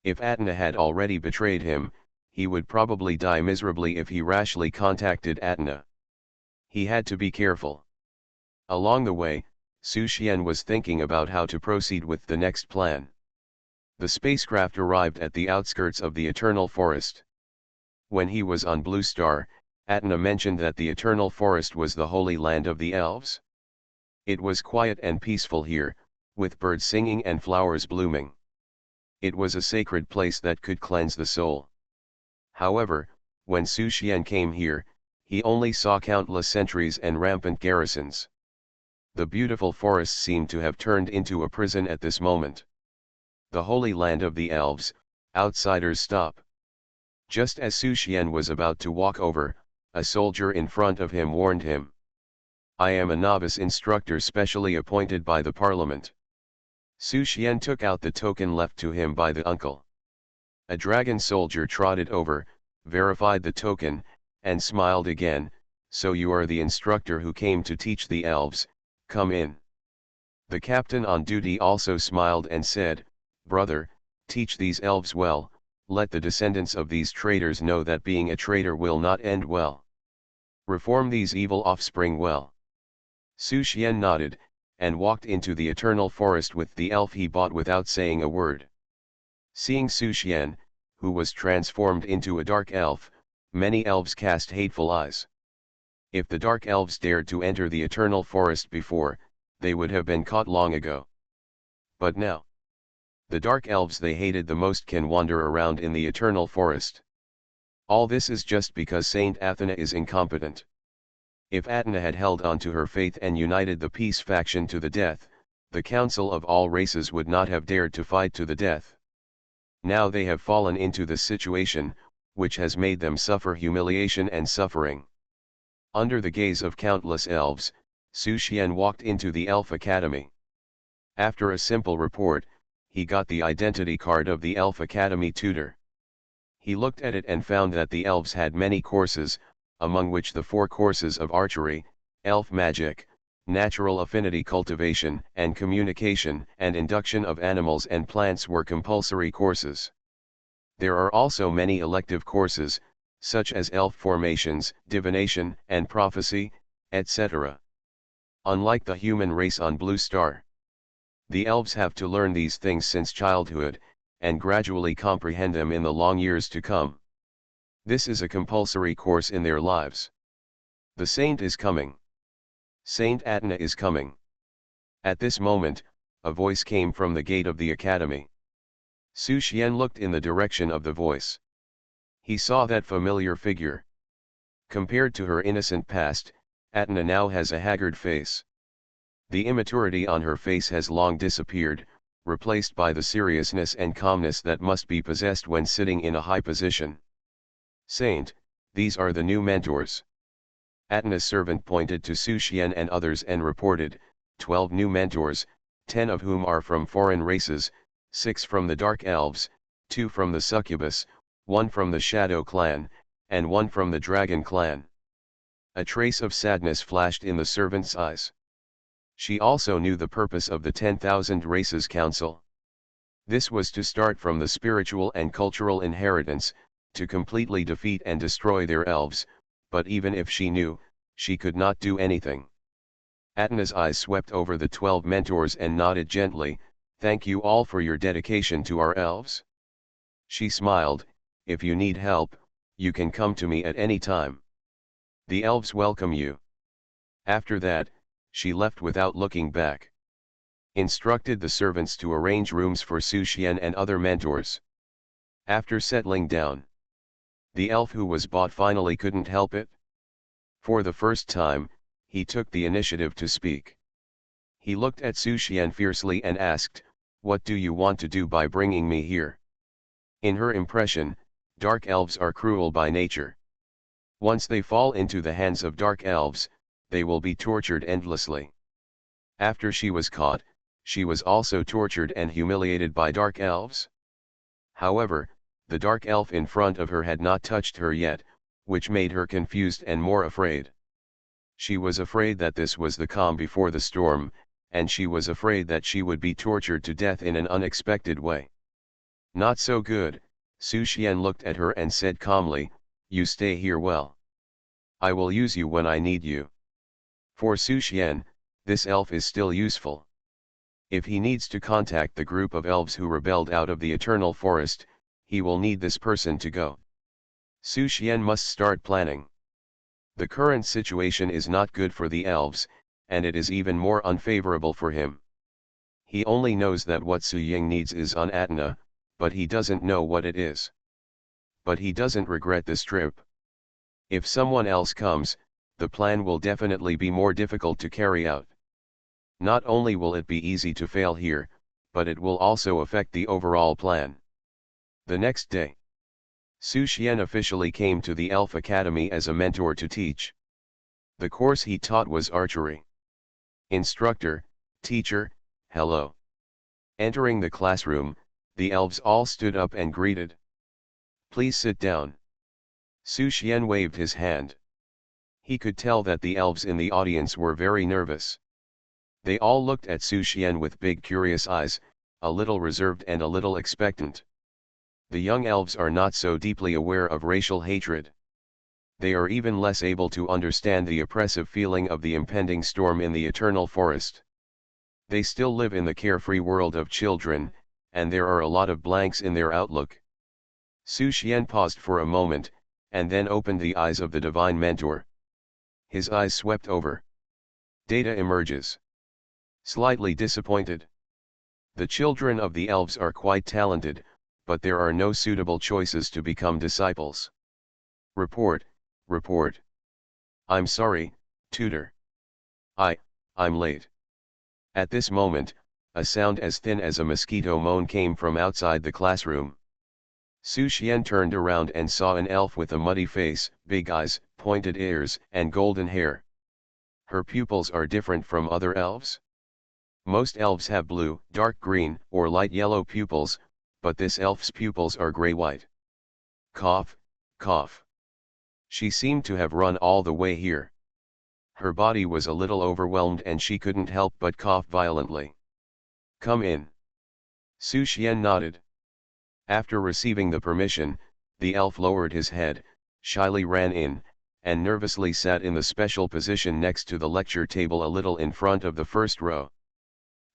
If Atna had already betrayed him, he would probably die miserably if he rashly contacted Atna. He had to be careful. Along the way, Su Xian was thinking about how to proceed with the next plan. The spacecraft arrived at the outskirts of the Eternal Forest. When he was on Blue Star, Atna mentioned that the Eternal Forest was the holy land of the elves. It was quiet and peaceful here, with birds singing and flowers blooming. It was a sacred place that could cleanse the soul. However, when Su Xian came here, he only saw countless sentries and rampant garrisons. The beautiful forest seemed to have turned into a prison at this moment. The holy land of the elves, outsiders stop. Just as Su Xian was about to walk over, a soldier in front of him warned him. I am a novice instructor specially appointed by the parliament. Su Xian took out the token left to him by the uncle. A dragon soldier trotted over, verified the token, and smiled again. So you are the instructor who came to teach the elves, come in. The captain on duty also smiled and said, brother, teach these elves well, let the descendants of these traitors know that being a traitor will not end well. Reform these evil offspring well. Su Xian nodded, and walked into the Eternal Forest with the elf he bought without saying a word. Seeing Su Xian, who was transformed into a dark elf, many elves cast hateful eyes. If the dark elves dared to enter the Eternal Forest before, they would have been caught long ago. But now, the dark elves they hated the most can wander around in the Eternal Forest. All this is just because Saint Athena is incompetent. If Athena had held on to her faith and united the peace faction to the death, the council of all races would not have dared to fight to the death. Now they have fallen into this situation, which has made them suffer humiliation and suffering. Under the gaze of countless elves, Su Xian walked into the Elf Academy. After a simple report, he got the identity card of the Elf Academy tutor. He looked at it and found that the elves had many courses, among which the 4 courses of archery, elf magic, natural affinity cultivation and communication and induction of animals and plants were compulsory courses. There are also many elective courses, such as elf formations, divination and prophecy, etc. Unlike the human race on Blue Star, the elves have to learn these things since childhood, and gradually comprehend them in the long years to come. This is a compulsory course in their lives. The saint is coming. Saint Athena is coming. At this moment, a voice came from the gate of the academy. Su Xian looked in the direction of the voice. He saw that familiar figure. Compared to her innocent past, Athena now has a haggard face. The immaturity on her face has long disappeared, replaced by the seriousness and calmness that must be possessed when sitting in a high position. Saint, these are the new mentors. Athena's servant pointed to Su Xian and others and reported, 12 new mentors, 10 of whom are from foreign races, 6 from the Dark Elves, 2 from the Succubus, 1 from the Shadow Clan, and 1 from the Dragon Clan. A trace of sadness flashed in the servant's eyes. She also knew the purpose of the 10,000 Races Council. This was to start from the spiritual and cultural inheritance, to completely defeat and destroy their elves, but even if she knew, she could not do anything. Athena's eyes swept over the 12 mentors and nodded gently, thank you all for your dedication to our elves. She smiled, if you need help, you can come to me at any time. The elves welcome you. After that, she left without looking back. Instructed the servants to arrange rooms for Su Xian and other mentors. After settling down, the elf who was bought finally couldn't help it. For the first time, he took the initiative to speak. He looked at Su Xian fiercely and asked, what do you want to do by bringing me here? In her impression, dark elves are cruel by nature. Once they fall into the hands of dark elves, they will be tortured endlessly. After she was caught, she was also tortured and humiliated by dark elves. However, the dark elf in front of her had not touched her yet, which made her confused and more afraid. She was afraid that this was the calm before the storm, and she was afraid that she would be tortured to death in an unexpected way. Not so good, Su Xian looked at her and said calmly, you stay here well. I will use you when I need you. For Su Xian, this elf is still useful. If he needs to contact the group of elves who rebelled out of the Eternal Forest, he will need this person to go. Su Xian must start planning. The current situation is not good for the elves, and it is even more unfavorable for him. He only knows that what Su Ying needs is on Atna, but he doesn't know what it is. But he doesn't regret this trip. If someone else comes, the plan will definitely be more difficult to carry out. Not only will it be easy to fail here, but it will also affect the overall plan. The next day, Su Xian officially came to the Elf Academy as a mentor to teach. The course he taught was archery. Instructor, teacher, hello. Entering the classroom, the elves all stood up and greeted. Please sit down. Su Xian waved his hand. He could tell that the elves in the audience were very nervous. They all looked at Su Xian with big curious eyes, a little reserved and a little expectant. The young elves are not so deeply aware of racial hatred. They are even less able to understand the oppressive feeling of the impending storm in the Eternal Forest. They still live in the carefree world of children, and there are a lot of blanks in their outlook. Su Xian paused for a moment, and then opened the eyes of the divine mentor. His eyes swept over. Data emerges. Slightly disappointed. The children of the elves are quite talented, but there are no suitable choices to become disciples. Report. I'm sorry, tutor. I'm late. At this moment, a sound as thin as a mosquito moan came from outside the classroom. Su Xian turned around and saw an elf with a muddy face, big eyes, pointed ears, and golden hair. Her pupils are different from other elves. Most elves have blue, dark green, or light yellow pupils, but this elf's pupils are gray-white. Cough. She seemed to have run all the way here. Her body was a little overwhelmed and she couldn't help but cough violently. Come in. Su Xian nodded. After receiving the permission, the elf lowered his head, shyly ran in, and nervously sat in the special position next to the lecture table a little in front of the first row.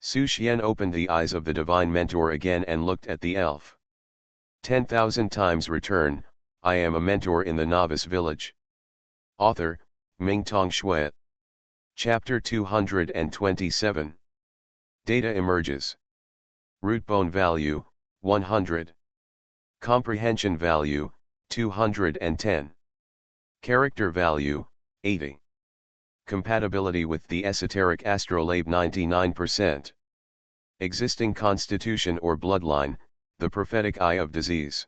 Su Xian opened the eyes of the divine mentor again and looked at the elf. 10,000 times return, I am a mentor in the Novice Village. Author, Mingtong Shui. Chapter 227. Data emerges. Root bone value, 100. Comprehension value, 210. Character value, 80. Compatibility with the esoteric astrolabe 99%. Existing constitution or bloodline, the prophetic eye of disease.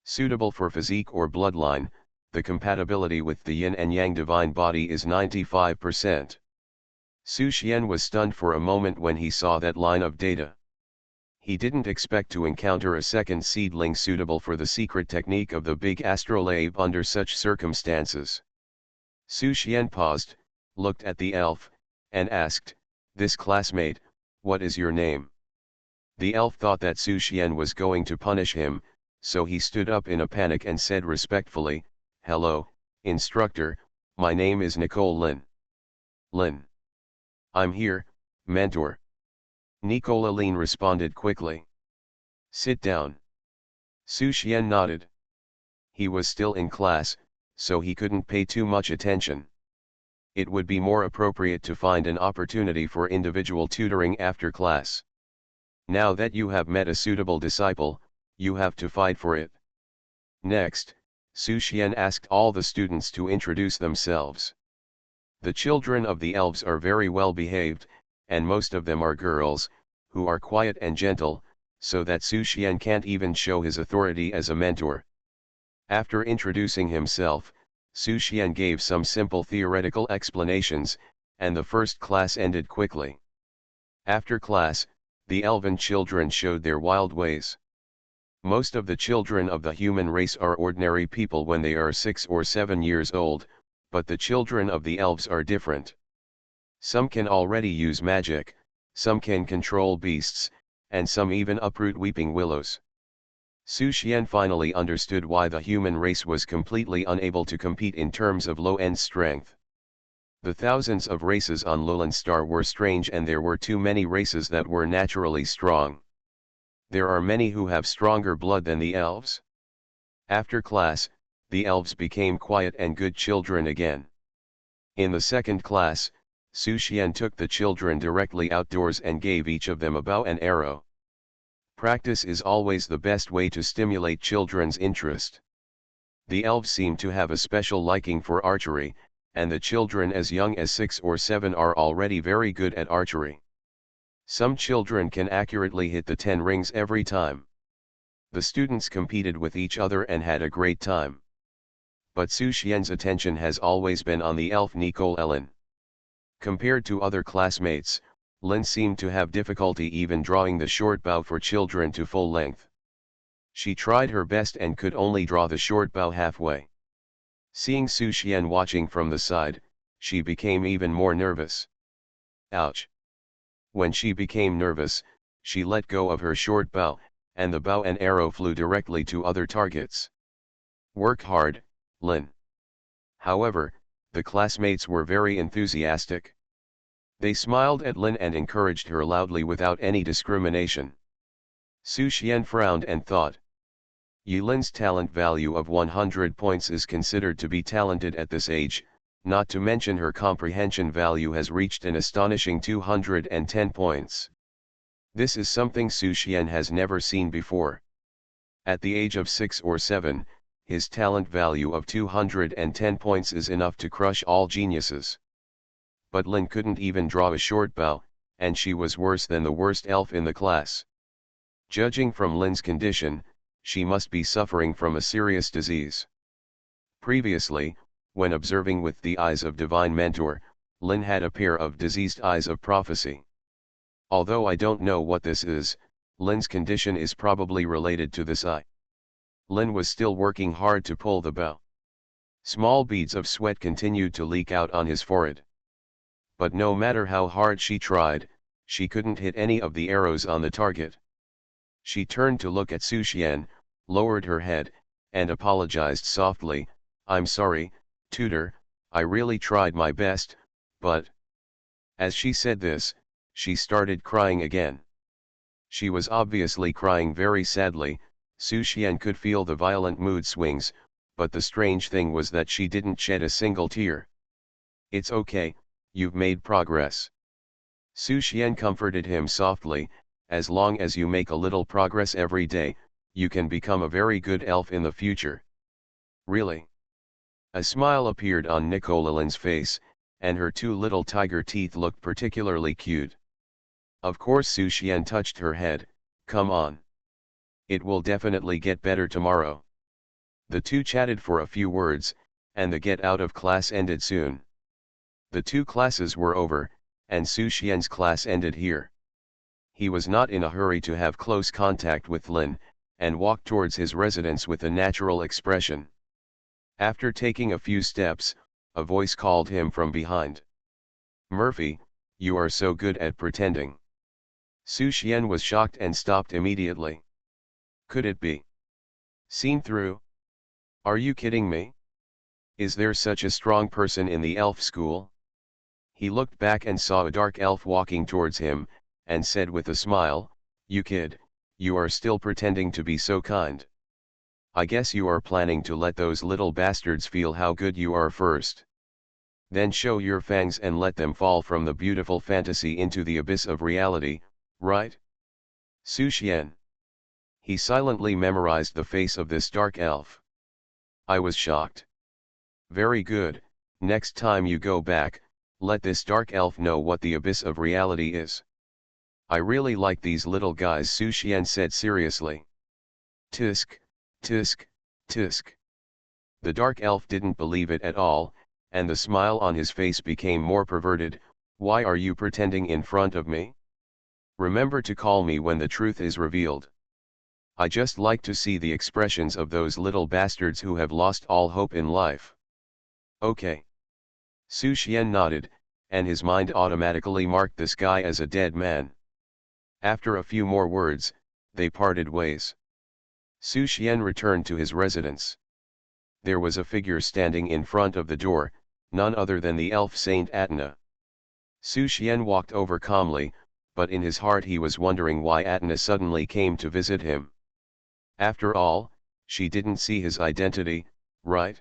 Suitable for physique or bloodline, the compatibility with the yin and yang divine body is 95%. Su Xian was stunned for a moment when he saw that line of data. He didn't expect to encounter a second seedling suitable for the secret technique of the big astrolabe under such circumstances. Su Xian paused, looked at the elf, and asked, "This classmate, what is your name?" The elf thought that Su Xian was going to punish him, so he stood up in a panic and said respectfully, "Hello, instructor, my name is Nicole Lin." Lin. I'm here, mentor. Nicola Lin responded quickly. Sit down. Su Xian nodded. He was still in class, so he couldn't pay too much attention. It would be more appropriate to find an opportunity for individual tutoring after class. Now that you have met a suitable disciple, you have to fight for it. Next, Su Xian asked all the students to introduce themselves. The children of the elves are very well behaved, and most of them are girls, who are quiet and gentle, so that Su Xian can't even show his authority as a mentor. After introducing himself, Su Xian gave some simple theoretical explanations, and the first class ended quickly. After class, the elven children showed their wild ways. Most of the children of the human race are ordinary people when they are 6 or 7 years old, but the children of the elves are different. Some can already use magic, some can control beasts, and some even uproot weeping willows. Su Xian finally understood why the human race was completely unable to compete in terms of low-end strength. The thousands of races on Lulin star were strange, and there were too many races that were naturally strong. There are many who have stronger blood than the elves. After class, the elves became quiet and good children again. In the second class, Su Xian took the children directly outdoors and gave each of them a bow and arrow. Practice is always the best way to stimulate children's interest. The elves seem to have a special liking for archery, and the children as young as 6 or 7 are already very good at archery. Some children can accurately hit the 10 rings every time. The students competed with each other and had a great time. But Su Xian's attention has always been on the elf Nicole. Compared to other classmates, Lin seemed to have difficulty even drawing the short bow for children to full length. She tried her best and could only draw the short bow halfway. Seeing Su Xian watching from the side, she became even more nervous. Ouch! When she became nervous, she let go of her short bow, and the bow and arrow flew directly to other targets. Work hard, Lin. However, the classmates were very enthusiastic. They smiled at Lin and encouraged her loudly without any discrimination. Su Xian frowned and thought. Lin's talent value of 100 points is considered to be talented at this age, not to mention her comprehension value has reached an astonishing 210 points. This is something Su Xian has never seen before. At the age of 6 or 7, his talent value of 210 points is enough to crush all geniuses. But Lin couldn't even draw a short bow, and she was worse than the worst elf in the class. Judging from Lin's condition, she must be suffering from a serious disease. Previously, when observing with the eyes of Divine Mentor, Lin had a pair of diseased eyes of prophecy. Although I don't know what this is, Lin's condition is probably related to this eye. Lin was still working hard to pull the bow. Small beads of sweat continued to leak out on his forehead. But no matter how hard she tried, she couldn't hit any of the arrows on the target. She turned to look at Su Xian, lowered her head, and apologized softly, "I'm sorry, tutor, I really tried my best, but..." As she said this, she started crying again. She was obviously crying very sadly. Su Xian could feel the violent mood swings, but the strange thing was that she didn't shed a single tear. "It's okay, you've made progress." Su Xian comforted him softly, "As long as you make a little progress every day, you can become a very good elf in the future." "Really?" A smile appeared on Nicole's face, and her 2 little tiger teeth looked particularly cute. Of course Su Xian touched her head, "Come on. It will definitely get better tomorrow." The two chatted for a few words, and the get out of class ended soon. The 2 classes were over, and Su Xian's class ended here. He was not in a hurry to have close contact with Lin, and walked towards his residence with a natural expression. After taking a few steps, a voice called him from behind. "Murphy, you are so good at pretending." Su Xian was shocked and stopped immediately. Could it be seen through? Are you kidding me? Is there such a strong person in the elf school? He looked back and saw a dark elf walking towards him, and said with a smile, "You kid, you are still pretending to be so kind. I guess you are planning to let those little bastards feel how good you are first. Then show your fangs and let them fall from the beautiful fantasy into the abyss of reality, right?" Su Xian. He silently memorized the face of this dark elf. I was shocked. "Very good, next time you go back, let this dark elf know what the abyss of reality is." "I really like these little guys," Su Xian said seriously. "Tisk, tisk, tisk." The dark elf didn't believe it at all, and the smile on his face became more perverted. "Why are you pretending in front of me? Remember to call me when the truth is revealed. I just like to see the expressions of those little bastards who have lost all hope in life." "Okay." Su Xian nodded, and his mind automatically marked this guy as a dead man. After a few more words, they parted ways. Su Xian returned to his residence. There was a figure standing in front of the door, none other than the elf Saint Atna. Su Xian walked over calmly, but in his heart he was wondering why Atna suddenly came to visit him. After all, she didn't see his identity, right?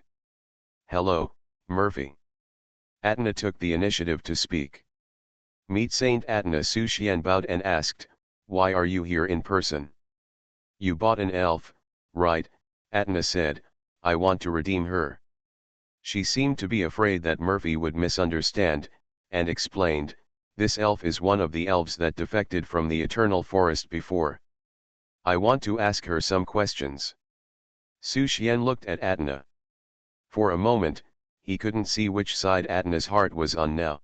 Hello, Murphy. Atna took the initiative to speak. Meet Saint Atna. Su Xian bowed and asked, why are you here in person? You bought an elf, right? Atna said, I want to redeem her. She seemed to be afraid that Murphy would misunderstand, and explained, this elf is one of the elves that defected from the Eternal Forest before. I want to ask her some questions. Su Xian looked at Atna. For a moment, he couldn't see which side Atna's heart was on now.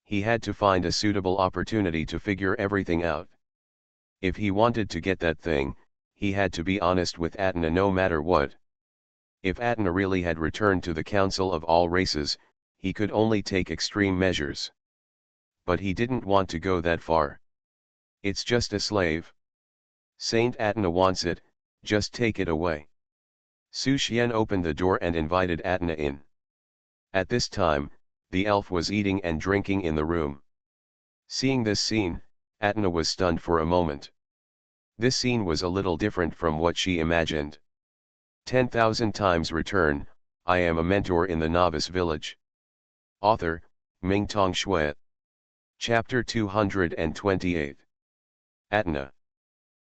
He had to find a suitable opportunity to figure everything out. If he wanted to get that thing, he had to be honest with Atna no matter what. If Atna really had returned to the Council of All Races, he could only take extreme measures. But he didn't want to go that far. It's just a slave. Saint Atna wants it, just take it away. Su Xian opened the door and invited Atna in. At this time, the elf was eating and drinking in the room. Seeing this scene, Atna was stunned for a moment. This scene was a little different from what she imagined. 10,000 times return, I am a mentor in the Novice Village. Author, Mingtong Shui. Chapter 228. Atna.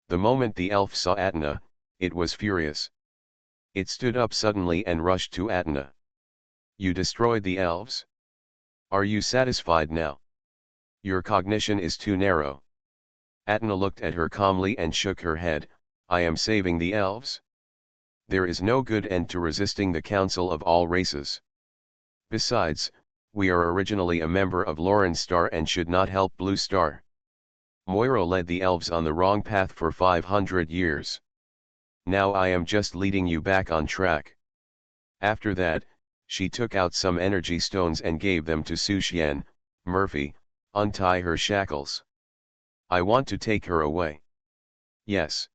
The moment the elf saw Atna, it was furious. It stood up suddenly and rushed to Atna. You destroyed the elves? Are you satisfied now? Your cognition is too narrow. Atna looked at her calmly and shook her head, I am saving the elves? There is no good end to resisting the Council of All Races. Besides, we are originally a member of Lauren Star and should not help Blue Star. Moira led the elves on the wrong path for 500 years. Now I am just leading you back on track. After that, she took out some energy stones and gave them to Su Xian. Murphy, untie her shackles. I want to take her away. Yes.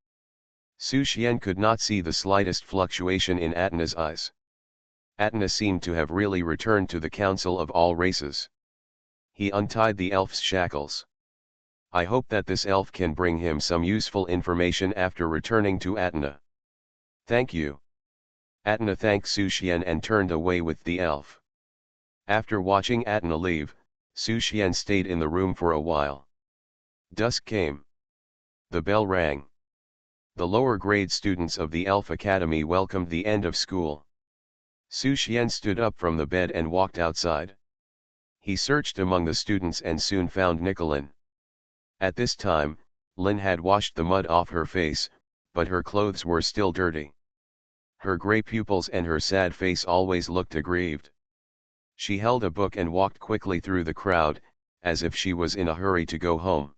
Su Xian could not see the slightest fluctuation in Atna's eyes. Atna seemed to have really returned to the Council of All Races. He untied the elf's shackles. I hope that this elf can bring him some useful information after returning to Atna. Thank you. Atna thanked Su Xian and turned away with the elf. After watching Atna leave, Su Xian stayed in the room for a while. Dusk came. The bell rang. The lower grade students of the Elf Academy welcomed the end of school. Su Xian stood up from the bed and walked outside. He searched among the students and soon found Nicolin. At this time, Lin had washed the mud off her face, but her clothes were still dirty. Her gray pupils and her sad face always looked aggrieved. She held a book and walked quickly through the crowd, as if she was in a hurry to go home.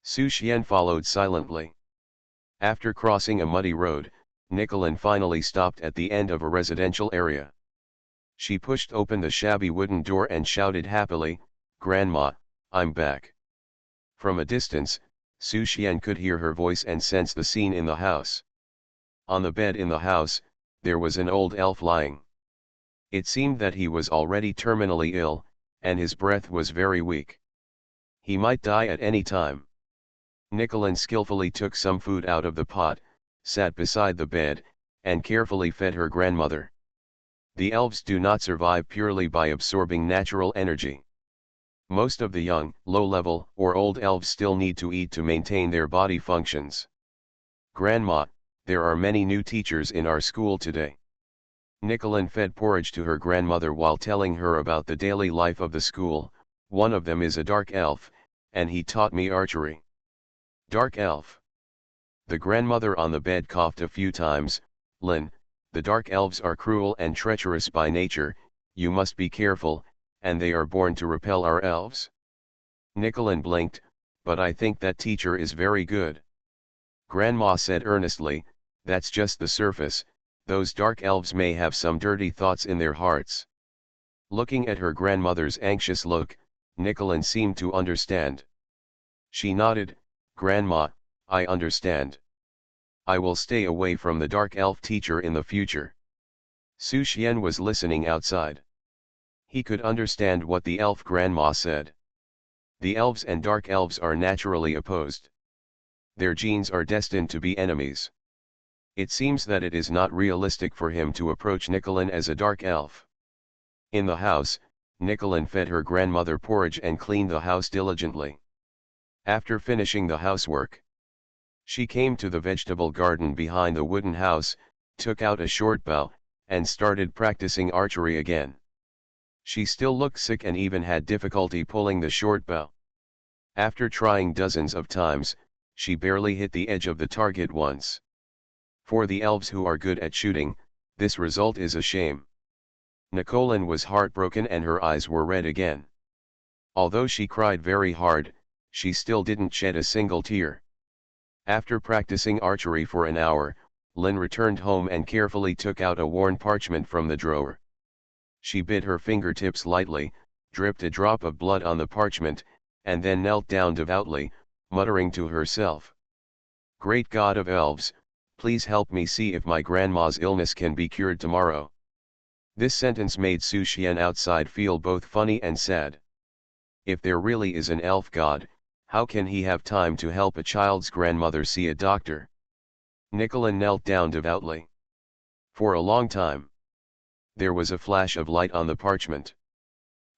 Su Xian followed silently. After crossing a muddy road, Nicolin finally stopped at the end of a residential area. She pushed open the shabby wooden door and shouted happily, Grandma, I'm back. From a distance, Su Xian could hear her voice and sense the scene in the house. On the bed in the house, there was an old elf lying. It seemed that he was already terminally ill, and his breath was very weak. He might die at any time. Nicolin skillfully took some food out of the pot, sat beside the bed, and carefully fed her grandmother. The elves do not survive purely by absorbing natural energy. Most of the young, low-level, or old elves still need to eat to maintain their body functions. Grandma, there are many new teachers in our school today. Nicolin fed porridge to her grandmother while telling her about the daily life of the school. One of them is a dark elf, and he taught me archery. Dark elf. The grandmother on the bed coughed a few times. Lin, the dark elves are cruel and treacherous by nature, you must be careful, and they are born to repel our elves. Nicolin blinked, but I think that teacher is very good. Grandma said earnestly, that's just the surface, those dark elves may have some dirty thoughts in their hearts. Looking at her grandmother's anxious look, Nicolin seemed to understand. She nodded, Grandma, I understand. I will stay away from the dark elf teacher in the future. Su Xian was listening outside. He could understand what the elf grandma said. The elves and dark elves are naturally opposed. Their genes are destined to be enemies. It seems that it is not realistic for him to approach Nicolain as a dark elf. In the house, Nicolain fed her grandmother porridge and cleaned the house diligently. After finishing the housework, she came to the vegetable garden behind the wooden house, took out a short bow, and started practicing archery again. She still looked sick and even had difficulty pulling the short bow. After trying dozens of times, she barely hit the edge of the target once. For the elves who are good at shooting, this result is a shame. Nicolain was heartbroken and her eyes were red again. Although she cried very hard, she still didn't shed a single tear. After practicing archery for an hour, Lynn returned home and carefully took out a worn parchment from the drawer. She bit her fingertips lightly, dripped a drop of blood on the parchment, and then knelt down devoutly, muttering to herself, "Great God of elves, please help me see if my grandma's illness can be cured tomorrow." This sentence made Su Xian outside feel both funny and sad. If there really is an elf god, how can he have time to help a child's grandmother see a doctor? Nicolain knelt down devoutly. For a long time, there was a flash of light on the parchment.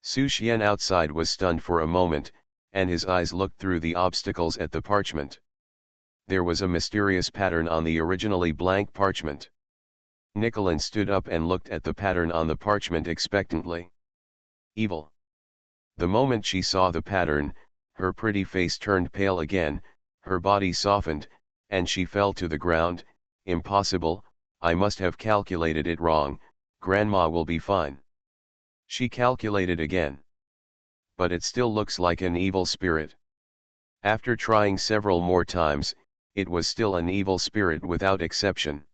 Su Xian outside was stunned for a moment, and his eyes looked through the obstacles at the parchment. There was a mysterious pattern on the originally blank parchment. Nicolain stood up and looked at the pattern on the parchment expectantly. Evil. The moment she saw the pattern, her pretty face turned pale again, her body softened, and she fell to the ground. "Impossible, I must have calculated it wrong, Grandma will be fine." She calculated again. But it still looks like an evil spirit. After trying several more times, it was still an evil spirit without exception.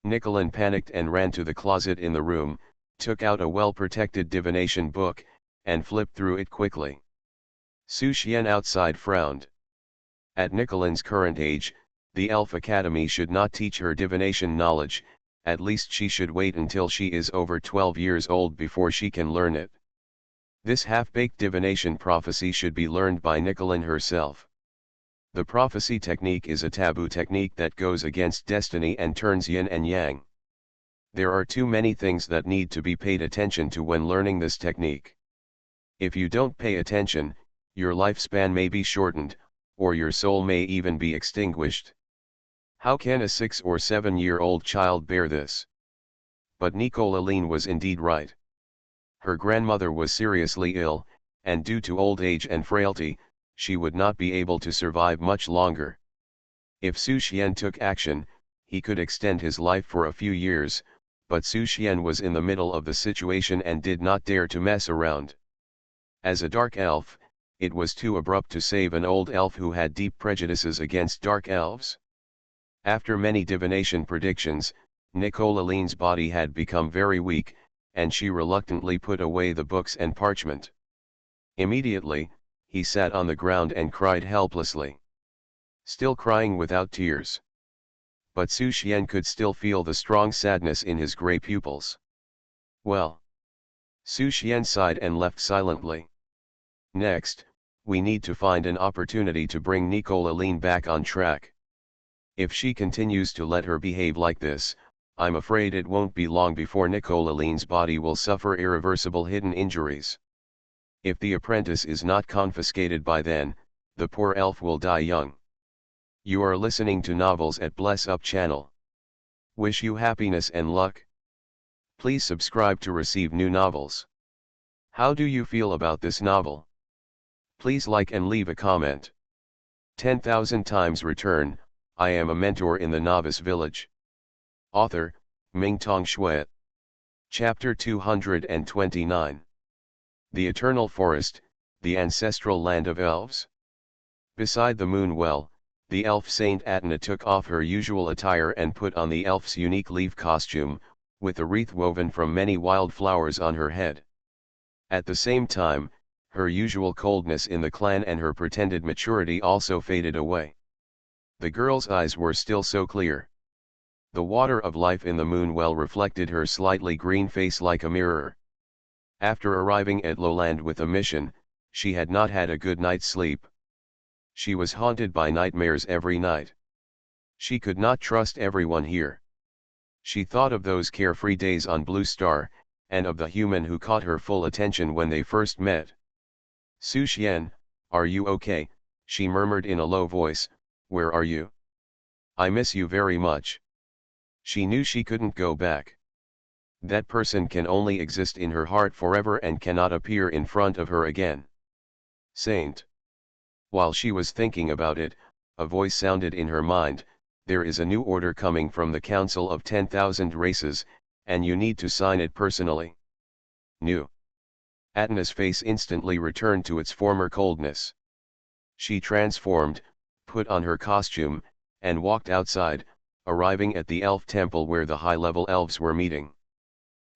Nicolain panicked and ran to the closet in the room, took out a well-protected divination book, and flipped through it quickly. Su Xian outside frowned. At Nicolain's current age, the Elf Academy should not teach her divination knowledge, at least she should wait until she is over 12 years old before she can learn it. This half-baked divination prophecy should be learned by Nicolain herself. The prophecy technique is a taboo technique that goes against destiny and turns yin and yang. There are too many things that need to be paid attention to when learning this technique. If you don't pay attention, your lifespan may be shortened, or your soul may even be extinguished. How can a 6 or 7-year-old child bear this? But Nicolain was indeed right. Her grandmother was seriously ill, and due to old age and frailty, she would not be able to survive much longer. If Su Xian took action, he could extend his life for a few years, but Su Xian was in the middle of the situation and did not dare to mess around. As a dark elf, it was too abrupt to save an old elf who had deep prejudices against dark elves. After many divination predictions, Nicolain's body had become very weak, and she reluctantly put away the books and parchment. Immediately, he sat on the ground and cried helplessly. Still crying without tears. But Su Xian could still feel the strong sadness in his gray pupils. Well. Su Xian sighed and left silently. Next, we need to find an opportunity to bring Nicolain back on track. If she continues to let her behave like this, I'm afraid it won't be long before Nicolain's body will suffer irreversible hidden injuries. If the apprentice is not confiscated by then, the poor elf will die young. You are listening to Novels at Bless Up channel. Wish you happiness and luck. Please subscribe to receive new novels. How do you feel about this novel? Please like and leave a comment. 10,000 times return, I am a mentor in the Novice Village. Author, Mingtong Shui. Chapter 229. The Eternal Forest, the Ancestral Land of Elves. Beside the moon well, the elf Saint Atna took off her usual attire and put on the elf's unique leaf costume, with a wreath woven from many wild flowers on her head. At the same time, her usual coldness in the clan and her pretended maturity also faded away. The girl's eyes were still so clear. The water of life in the moon well reflected her slightly green face like a mirror. After arriving at Lowland with a mission, she had not had a good night's sleep. She was haunted by nightmares every night. She could not trust everyone here. She thought of those carefree days on Blue Star, and of the human who caught her full attention when they first met. "Su Xian, are you okay?" she murmured in a low voice. "Where are you? I miss you very much." She knew she couldn't go back. That person can only exist in her heart forever and cannot appear in front of her again. Saint. While she was thinking about it, a voice sounded in her mind: "There is a new order coming from the Council of 10,000 Races, and you need to sign it personally." New. Atna's face instantly returned to its former coldness. She transformed, put on her costume, and walked outside, arriving at the elf temple where the high-level elves were meeting.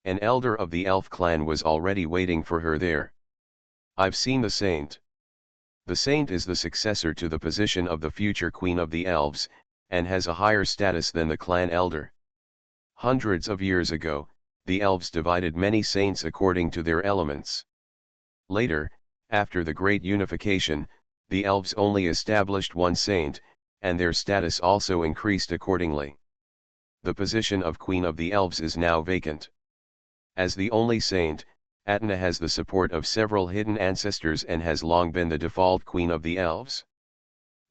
An elder of the elf clan was already waiting for her there. "I've seen the saint." The saint is the successor to the position of the future queen of the elves, and has a higher status than the clan elder. Hundreds of years ago, the elves divided many saints according to their elements. Later, after the Great Unification, the elves only established one saint, and their status also increased accordingly. The position of Queen of the Elves is now vacant. As the only saint, Atna has the support of several hidden ancestors and has long been the default Queen of the Elves.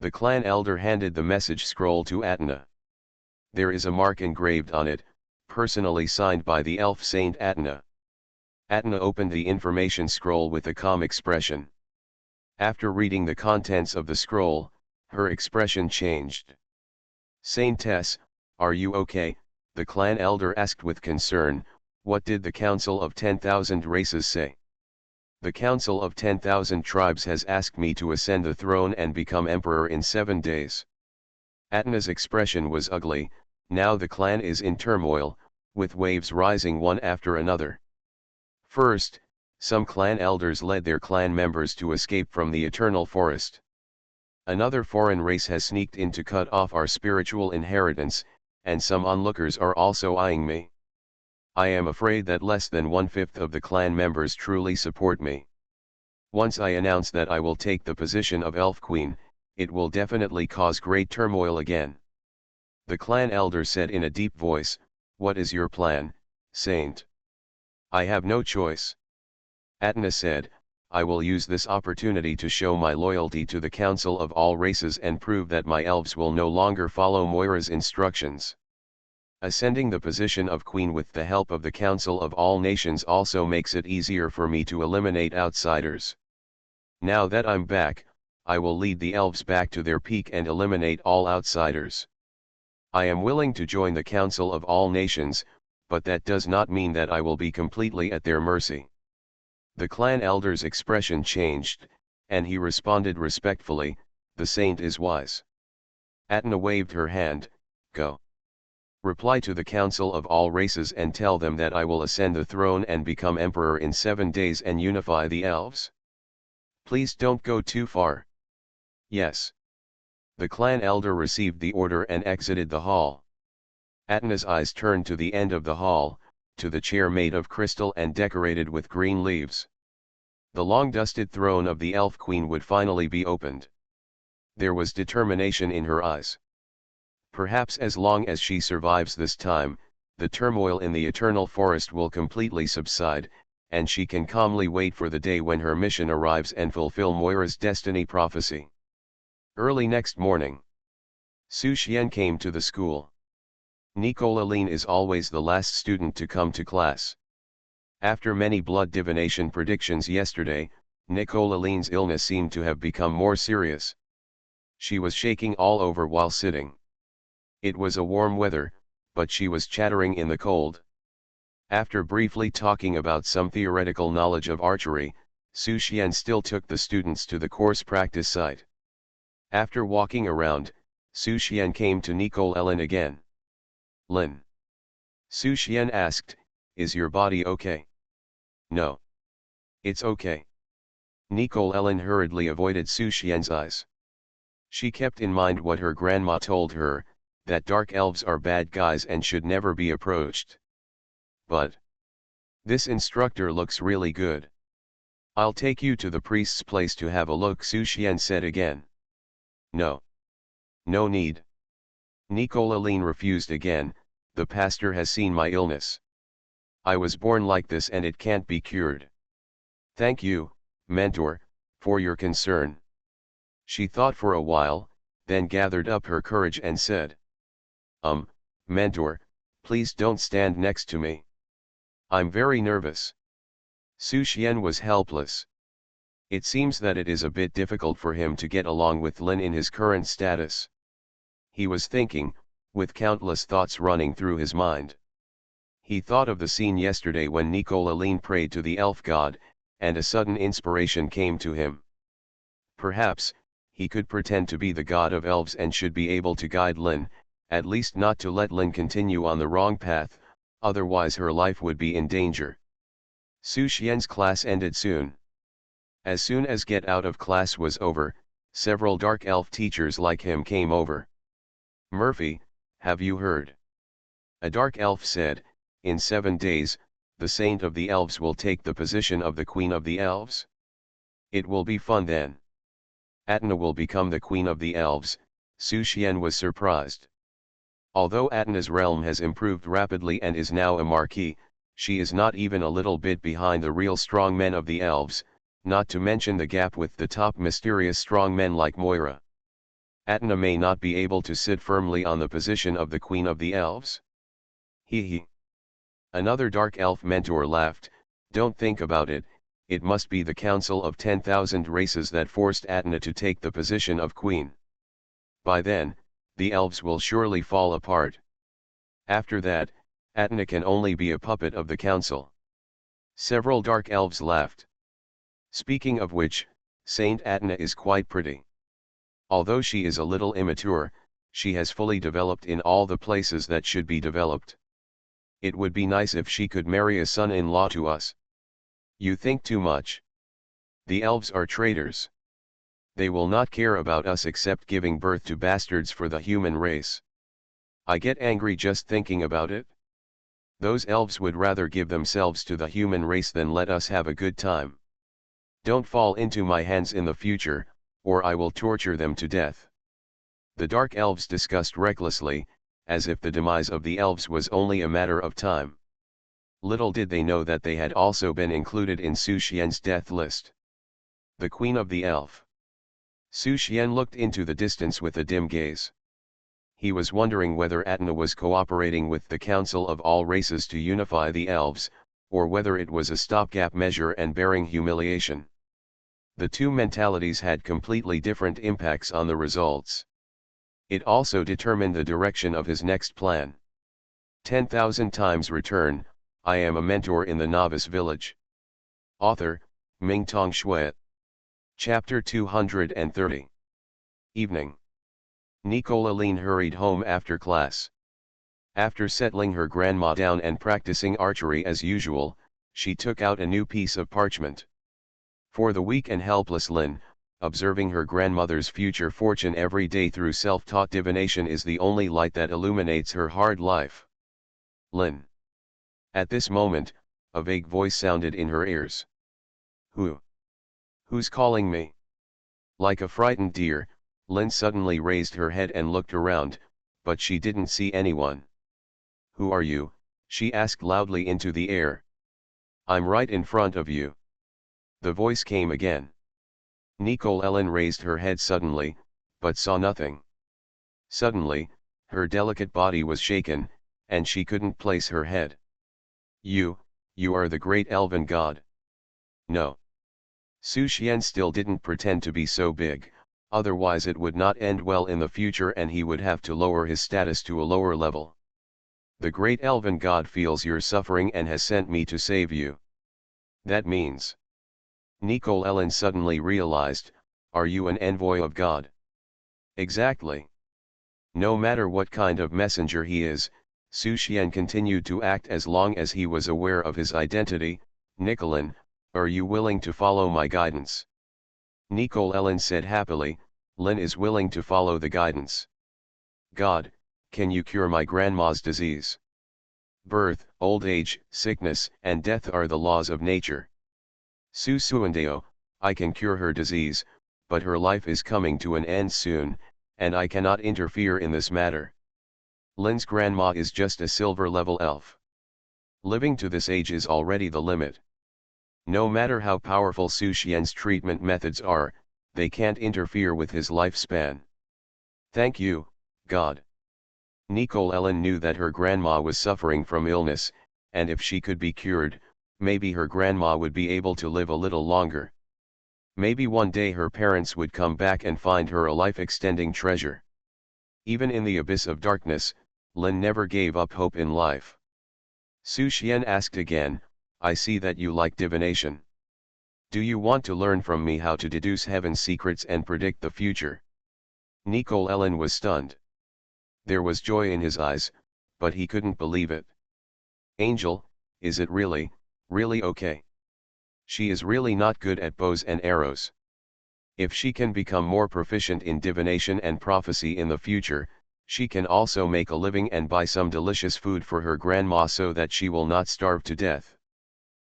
The clan elder handed the message scroll to Atna. There is a mark engraved on it, personally signed by the elf saint Atna. Atna opened the information scroll with a calm expression. After reading the contents of the scroll, her expression changed. "Saintess, are you okay?" the clan elder asked with concern. "What did the Council of 10,000 Races say?" "The Council of 10,000 Tribes has asked me to ascend the throne and become emperor in 7 days. Atna's expression was ugly. Now the clan is in turmoil, with waves rising one after another. First, some clan elders led their clan members to escape from the eternal forest. Another foreign race has sneaked in to cut off our spiritual inheritance, and some onlookers are also eyeing me. I am afraid that less than 1/5 of the clan members truly support me. Once I announce that I will take the position of Elf Queen, it will definitely cause great turmoil again." The clan elder said in a deep voice, "What is your plan, Saint?" "I have no choice." Atna said, "I will use this opportunity to show my loyalty to the Council of all Races and prove that my elves will no longer follow Moira's instructions. Ascending the position of Queen with the help of the Council of all Nations also makes it easier for me to eliminate outsiders. Now that I'm back, I will lead the elves back to their peak and eliminate all outsiders. I am willing to join the Council of all Nations, but that does not mean that I will be completely at their mercy." The clan elder's expression changed, and he responded respectfully, "The saint is wise." Atna waved her hand. "Go. Reply to the Council of all Races and tell them that I will ascend the throne and become emperor in 7 days and unify the elves. Please don't go too far." "Yes." The clan elder received the order and exited the hall. Atna's eyes turned to the end of the hall, to the chair made of crystal and decorated with green leaves. The long-dusted throne of the Elf Queen would finally be opened. There was determination in her eyes. Perhaps as long as she survives this time, the turmoil in the eternal forest will completely subside, and she can calmly wait for the day when her mission arrives and fulfill Moira's destiny prophecy. Early next morning, Su Xian came to the school. Nicoleline is always the last student to come to class. After many blood divination predictions yesterday, Nicoleline's illness seemed to have become more serious. She was shaking all over while sitting. It was a warm weather, but she was chattering in the cold. After briefly talking about some theoretical knowledge of archery, Su Xian still took the students to the course practice site. After walking around, Su Xian came to Nicoleline again. "Lin." Su Xian asked, "Is your body okay?" "No. It's okay." Nicoleline hurriedly avoided Su Xian's eyes. She kept in mind what her grandma told her, that dark elves are bad guys and should never be approached. But This instructor looks really good. I'll take you to the priest's place to have a look, Su Xian said again. No. No need. Nicola refused again. The pastor has seen my illness. I was born like this and it can't be cured. Thank you, mentor, for your concern. She thought for a while, then gathered up her courage and said. Mentor, please don't stand next to me. I'm very nervous. Su Xian was helpless. It seems that it is a bit difficult for him to get along with Lin in his current status. He was thinking, with countless thoughts running through his mind. He thought of the scene yesterday when Nicola prayed to the elf god, and a sudden inspiration came to him. Perhaps, he could pretend to be the god of elves and should be able to guide Lin, at least not to let Lin continue on the wrong path, otherwise her life would be in danger. Su Xian's class ended soon. As soon as get out of class was over, several dark elf teachers like him came over. Murphy, have you heard? A dark elf said, in 7 days, the saint of the elves will take the position of the queen of the elves. It will be fun then. Atna will become the queen of the elves. Su Xian was surprised. Although Atna's realm has improved rapidly and is now a marquee, she is not even a little bit behind the real strong men of the elves, not to mention the gap with the top mysterious strong men like Moira. Atna may not be able to sit firmly on the position of the queen of the elves. He. Another dark elf mentor laughed. Don't think about it, it must be the council of 10,000 races that forced Atna to take the position of queen. By then, the elves will surely fall apart. After that, Atna can only be a puppet of the council. Several dark elves laughed. Speaking of which, Saint Atna is quite pretty. Although she is a little immature, she has fully developed in all the places that should be developed. It would be nice if she could marry a son-in-law to us. You think too much. The elves are traitors. They will not care about us except giving birth to bastards for the human race. I get angry just thinking about it. Those elves would rather give themselves to the human race than let us have a good time. Don't fall into my hands in the future, or I will torture them to death. The dark elves discussed recklessly, as if the demise of the elves was only a matter of time. Little did they know that they had also been included in Su Xian's death list. The queen of the elf. Su Xian looked into the distance with a dim gaze. He was wondering whether Atna was cooperating with the council of all races to unify the elves, or whether it was a stopgap measure and bearing humiliation. The two mentalities had completely different impacts on the results. It also determined the direction of his next plan. 10,000 times return. I am a mentor in the Novice Village. Author, Mingtong Shui. Chapter 230. Evening. Nicola hurried home after class. After settling her grandma down and practicing archery as usual, she took out a new piece of parchment. For the weak and helpless Lin, observing her grandmother's future fortune every day through self-taught divination is the only light that illuminates her hard life. Lin. At this moment, a vague voice sounded in her ears. Who's calling me? Like a frightened deer, Lin suddenly raised her head and looked around, but she didn't see anyone. Who are you? She asked loudly into the air. I'm right in front of you. The voice came again. Nicola raised her head suddenly, but saw nothing. Suddenly, her delicate body was shaken, and she couldn't place her head. You are the great elven god. No. Su Xian still didn't pretend to be so big, otherwise it would not end well in the future and he would have to lower his status to a lower level. The great elven god feels your suffering and has sent me to save you. That means. Nicola suddenly realized, are you an envoy of God? Exactly. No matter what kind of messenger he is, Su Xian continued to act as long as he was aware of his identity. Nicolan, are you willing to follow my guidance? Nicola said happily, Lin is willing to follow the guidance. God, can you cure my grandma's disease? Birth, old age, sickness, and death are the laws of nature. Susuandeo, I can cure her disease, but her life is coming to an end soon, and I cannot interfere in this matter. Lin's grandma is just a silver-level elf. Living to this age is already the limit. No matter how powerful Su Xian's treatment methods are, they can't interfere with his lifespan. Thank you, God. Nicole-Ellen knew that her grandma was suffering from illness, and if she could be cured, maybe her grandma would be able to live a little longer. Maybe one day her parents would come back and find her a life-extending treasure. Even in the abyss of darkness, Lin never gave up hope in life. Su Xian asked again, I see that you like divination. Do you want to learn from me how to deduce heaven's secrets and predict the future? Nicole-Ellen was stunned. There was joy in his eyes, but he couldn't believe it. Angel, is it really okay? She is really not good at bows and arrows. If she can become more proficient in divination and prophecy in the future, she can also make a living and buy some delicious food for her grandma so that she will not starve to death.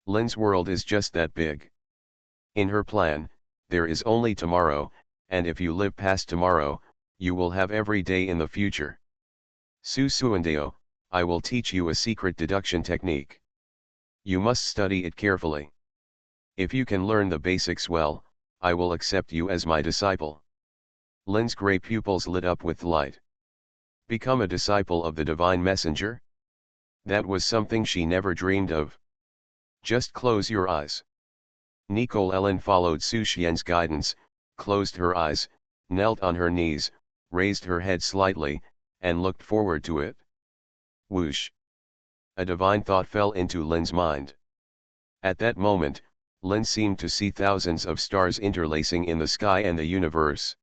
Lin's world is just that big. In her plan, there is only tomorrow, and if you live past tomorrow, you will have every day in the future. Susuandeo, I will teach you a secret deduction technique. You must study it carefully. If you can learn the basics well, I will accept you as my disciple. Lin's gray pupils lit up with light. Become a disciple of the divine messenger? That was something she never dreamed of. Just close your eyes. Nicole-Ellen followed Su Xian's guidance, closed her eyes, knelt on her knees, raised her head slightly, and looked forward to it. Whoosh! A divine thought fell into Lin's mind. At that moment, Lin seemed to see thousands of stars interlacing in the sky and the universe.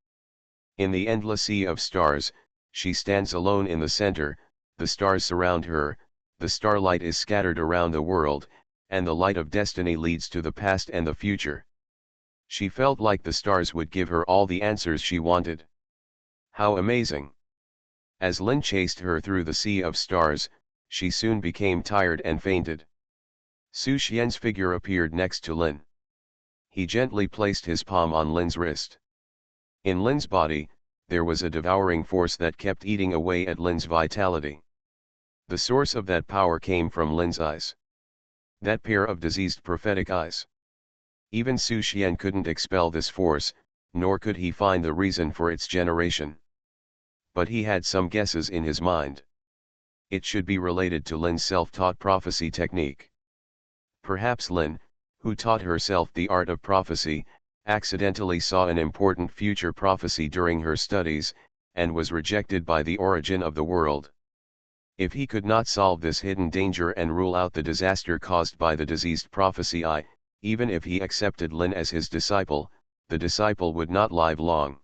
In the endless sea of stars, she stands alone in the center, the stars surround her, the starlight is scattered around the world, and the light of destiny leads to the past and the future. She felt like the stars would give her all the answers she wanted. How amazing! As Lin chased her through the sea of stars, she soon became tired and fainted. Su Xian's figure appeared next to Lin. He gently placed his palm on Lin's wrist. In Lin's body, there was a devouring force that kept eating away at Lin's vitality. The source of that power came from Lin's eyes. That pair of diseased prophetic eyes. Even Su Xian couldn't expel this force, nor could he find the reason for its generation. But he had some guesses in his mind. It should be related to Lin's self-taught prophecy technique. Perhaps Lin, who taught herself the art of prophecy, accidentally saw an important future prophecy during her studies, and was rejected by the origin of the world. If he could not solve this hidden danger and rule out the disaster caused by the diseased prophecy even if he accepted Lin as his disciple, the disciple would not live long.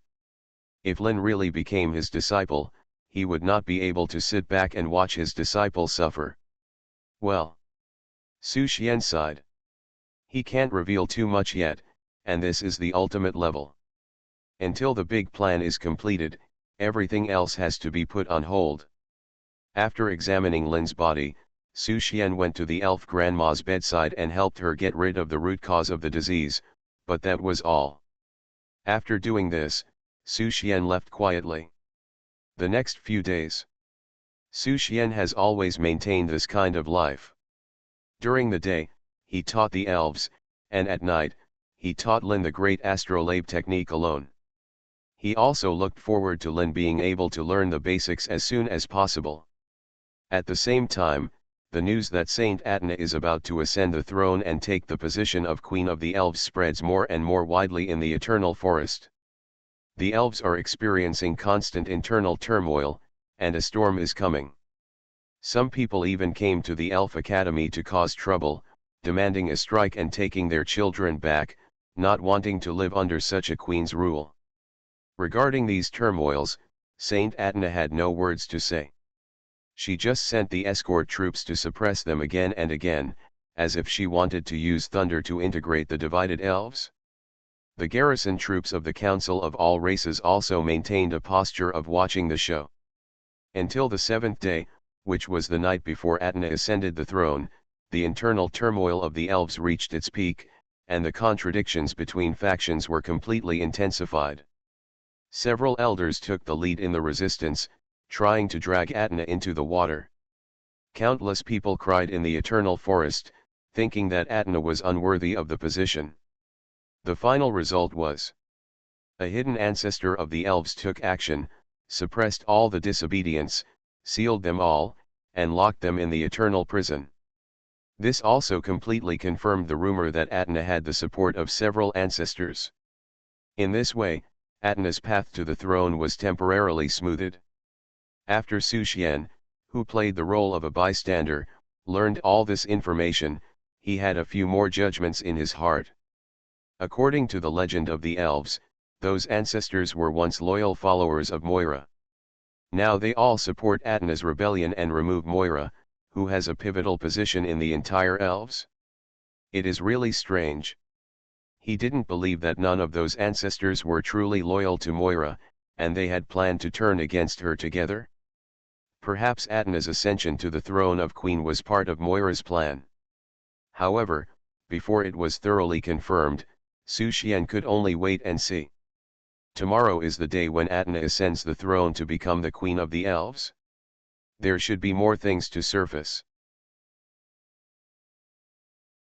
If Lin really became his disciple, he would not be able to sit back and watch his disciple suffer. Well, Su Xian sighed. He can't reveal too much yet, and this is the ultimate level. Until the big plan is completed, everything else has to be put on hold. After examining Lin's body, Su Xian went to the elf grandma's bedside and helped her get rid of the root cause of the disease, but that was all. After doing this, Su Xian left quietly. The next few days. Su Xian has always maintained this kind of life. During the day, he taught the elves, and at night, he taught Lin the great astrolabe technique alone. He also looked forward to Lin being able to learn the basics as soon as possible. At the same time, the news that Saint Atena is about to ascend the throne and take the position of Queen of the Elves spreads more and more widely in the Eternal Forest. The elves are experiencing constant internal turmoil, and a storm is coming. Some people even came to the Elf Academy to cause trouble, demanding a strike and taking their children back, not wanting to live under such a queen's rule. Regarding these turmoils, Saint Atena had no words to say. She just sent the escort troops to suppress them again and again, as if she wanted to use thunder to integrate the divided elves. The garrison troops of the Council of All Races also maintained a posture of watching the show. Until the seventh day, which was the night before Atna ascended the throne, the internal turmoil of the elves reached its peak, and the contradictions between factions were completely intensified. Several elders took the lead in the resistance, trying to drag Atna into the water. Countless people cried in the eternal forest, thinking that Atna was unworthy of the position. The final result was a hidden ancestor of the elves took action, suppressed all the disobedience, sealed them all, and locked them in the eternal prison. This also completely confirmed the rumor that Atna had the support of several ancestors. In this way, Atna's path to the throne was temporarily smoothed. After Su Xian, who played the role of a bystander, learned all this information, he had a few more judgments in his heart. According to the legend of the elves, those ancestors were once loyal followers of Moira. Now they all support Atna's rebellion and remove Moira, who has a pivotal position in the entire elves. It is really strange. He didn't believe that none of those ancestors were truly loyal to Moira, and they had planned to turn against her together. Perhaps Atna's ascension to the throne of Queen was part of Moira's plan. However, before it was thoroughly confirmed, Su Xian could only wait and see. Tomorrow is the day when Atna ascends the throne to become the Queen of the Elves. There should be more things to surface.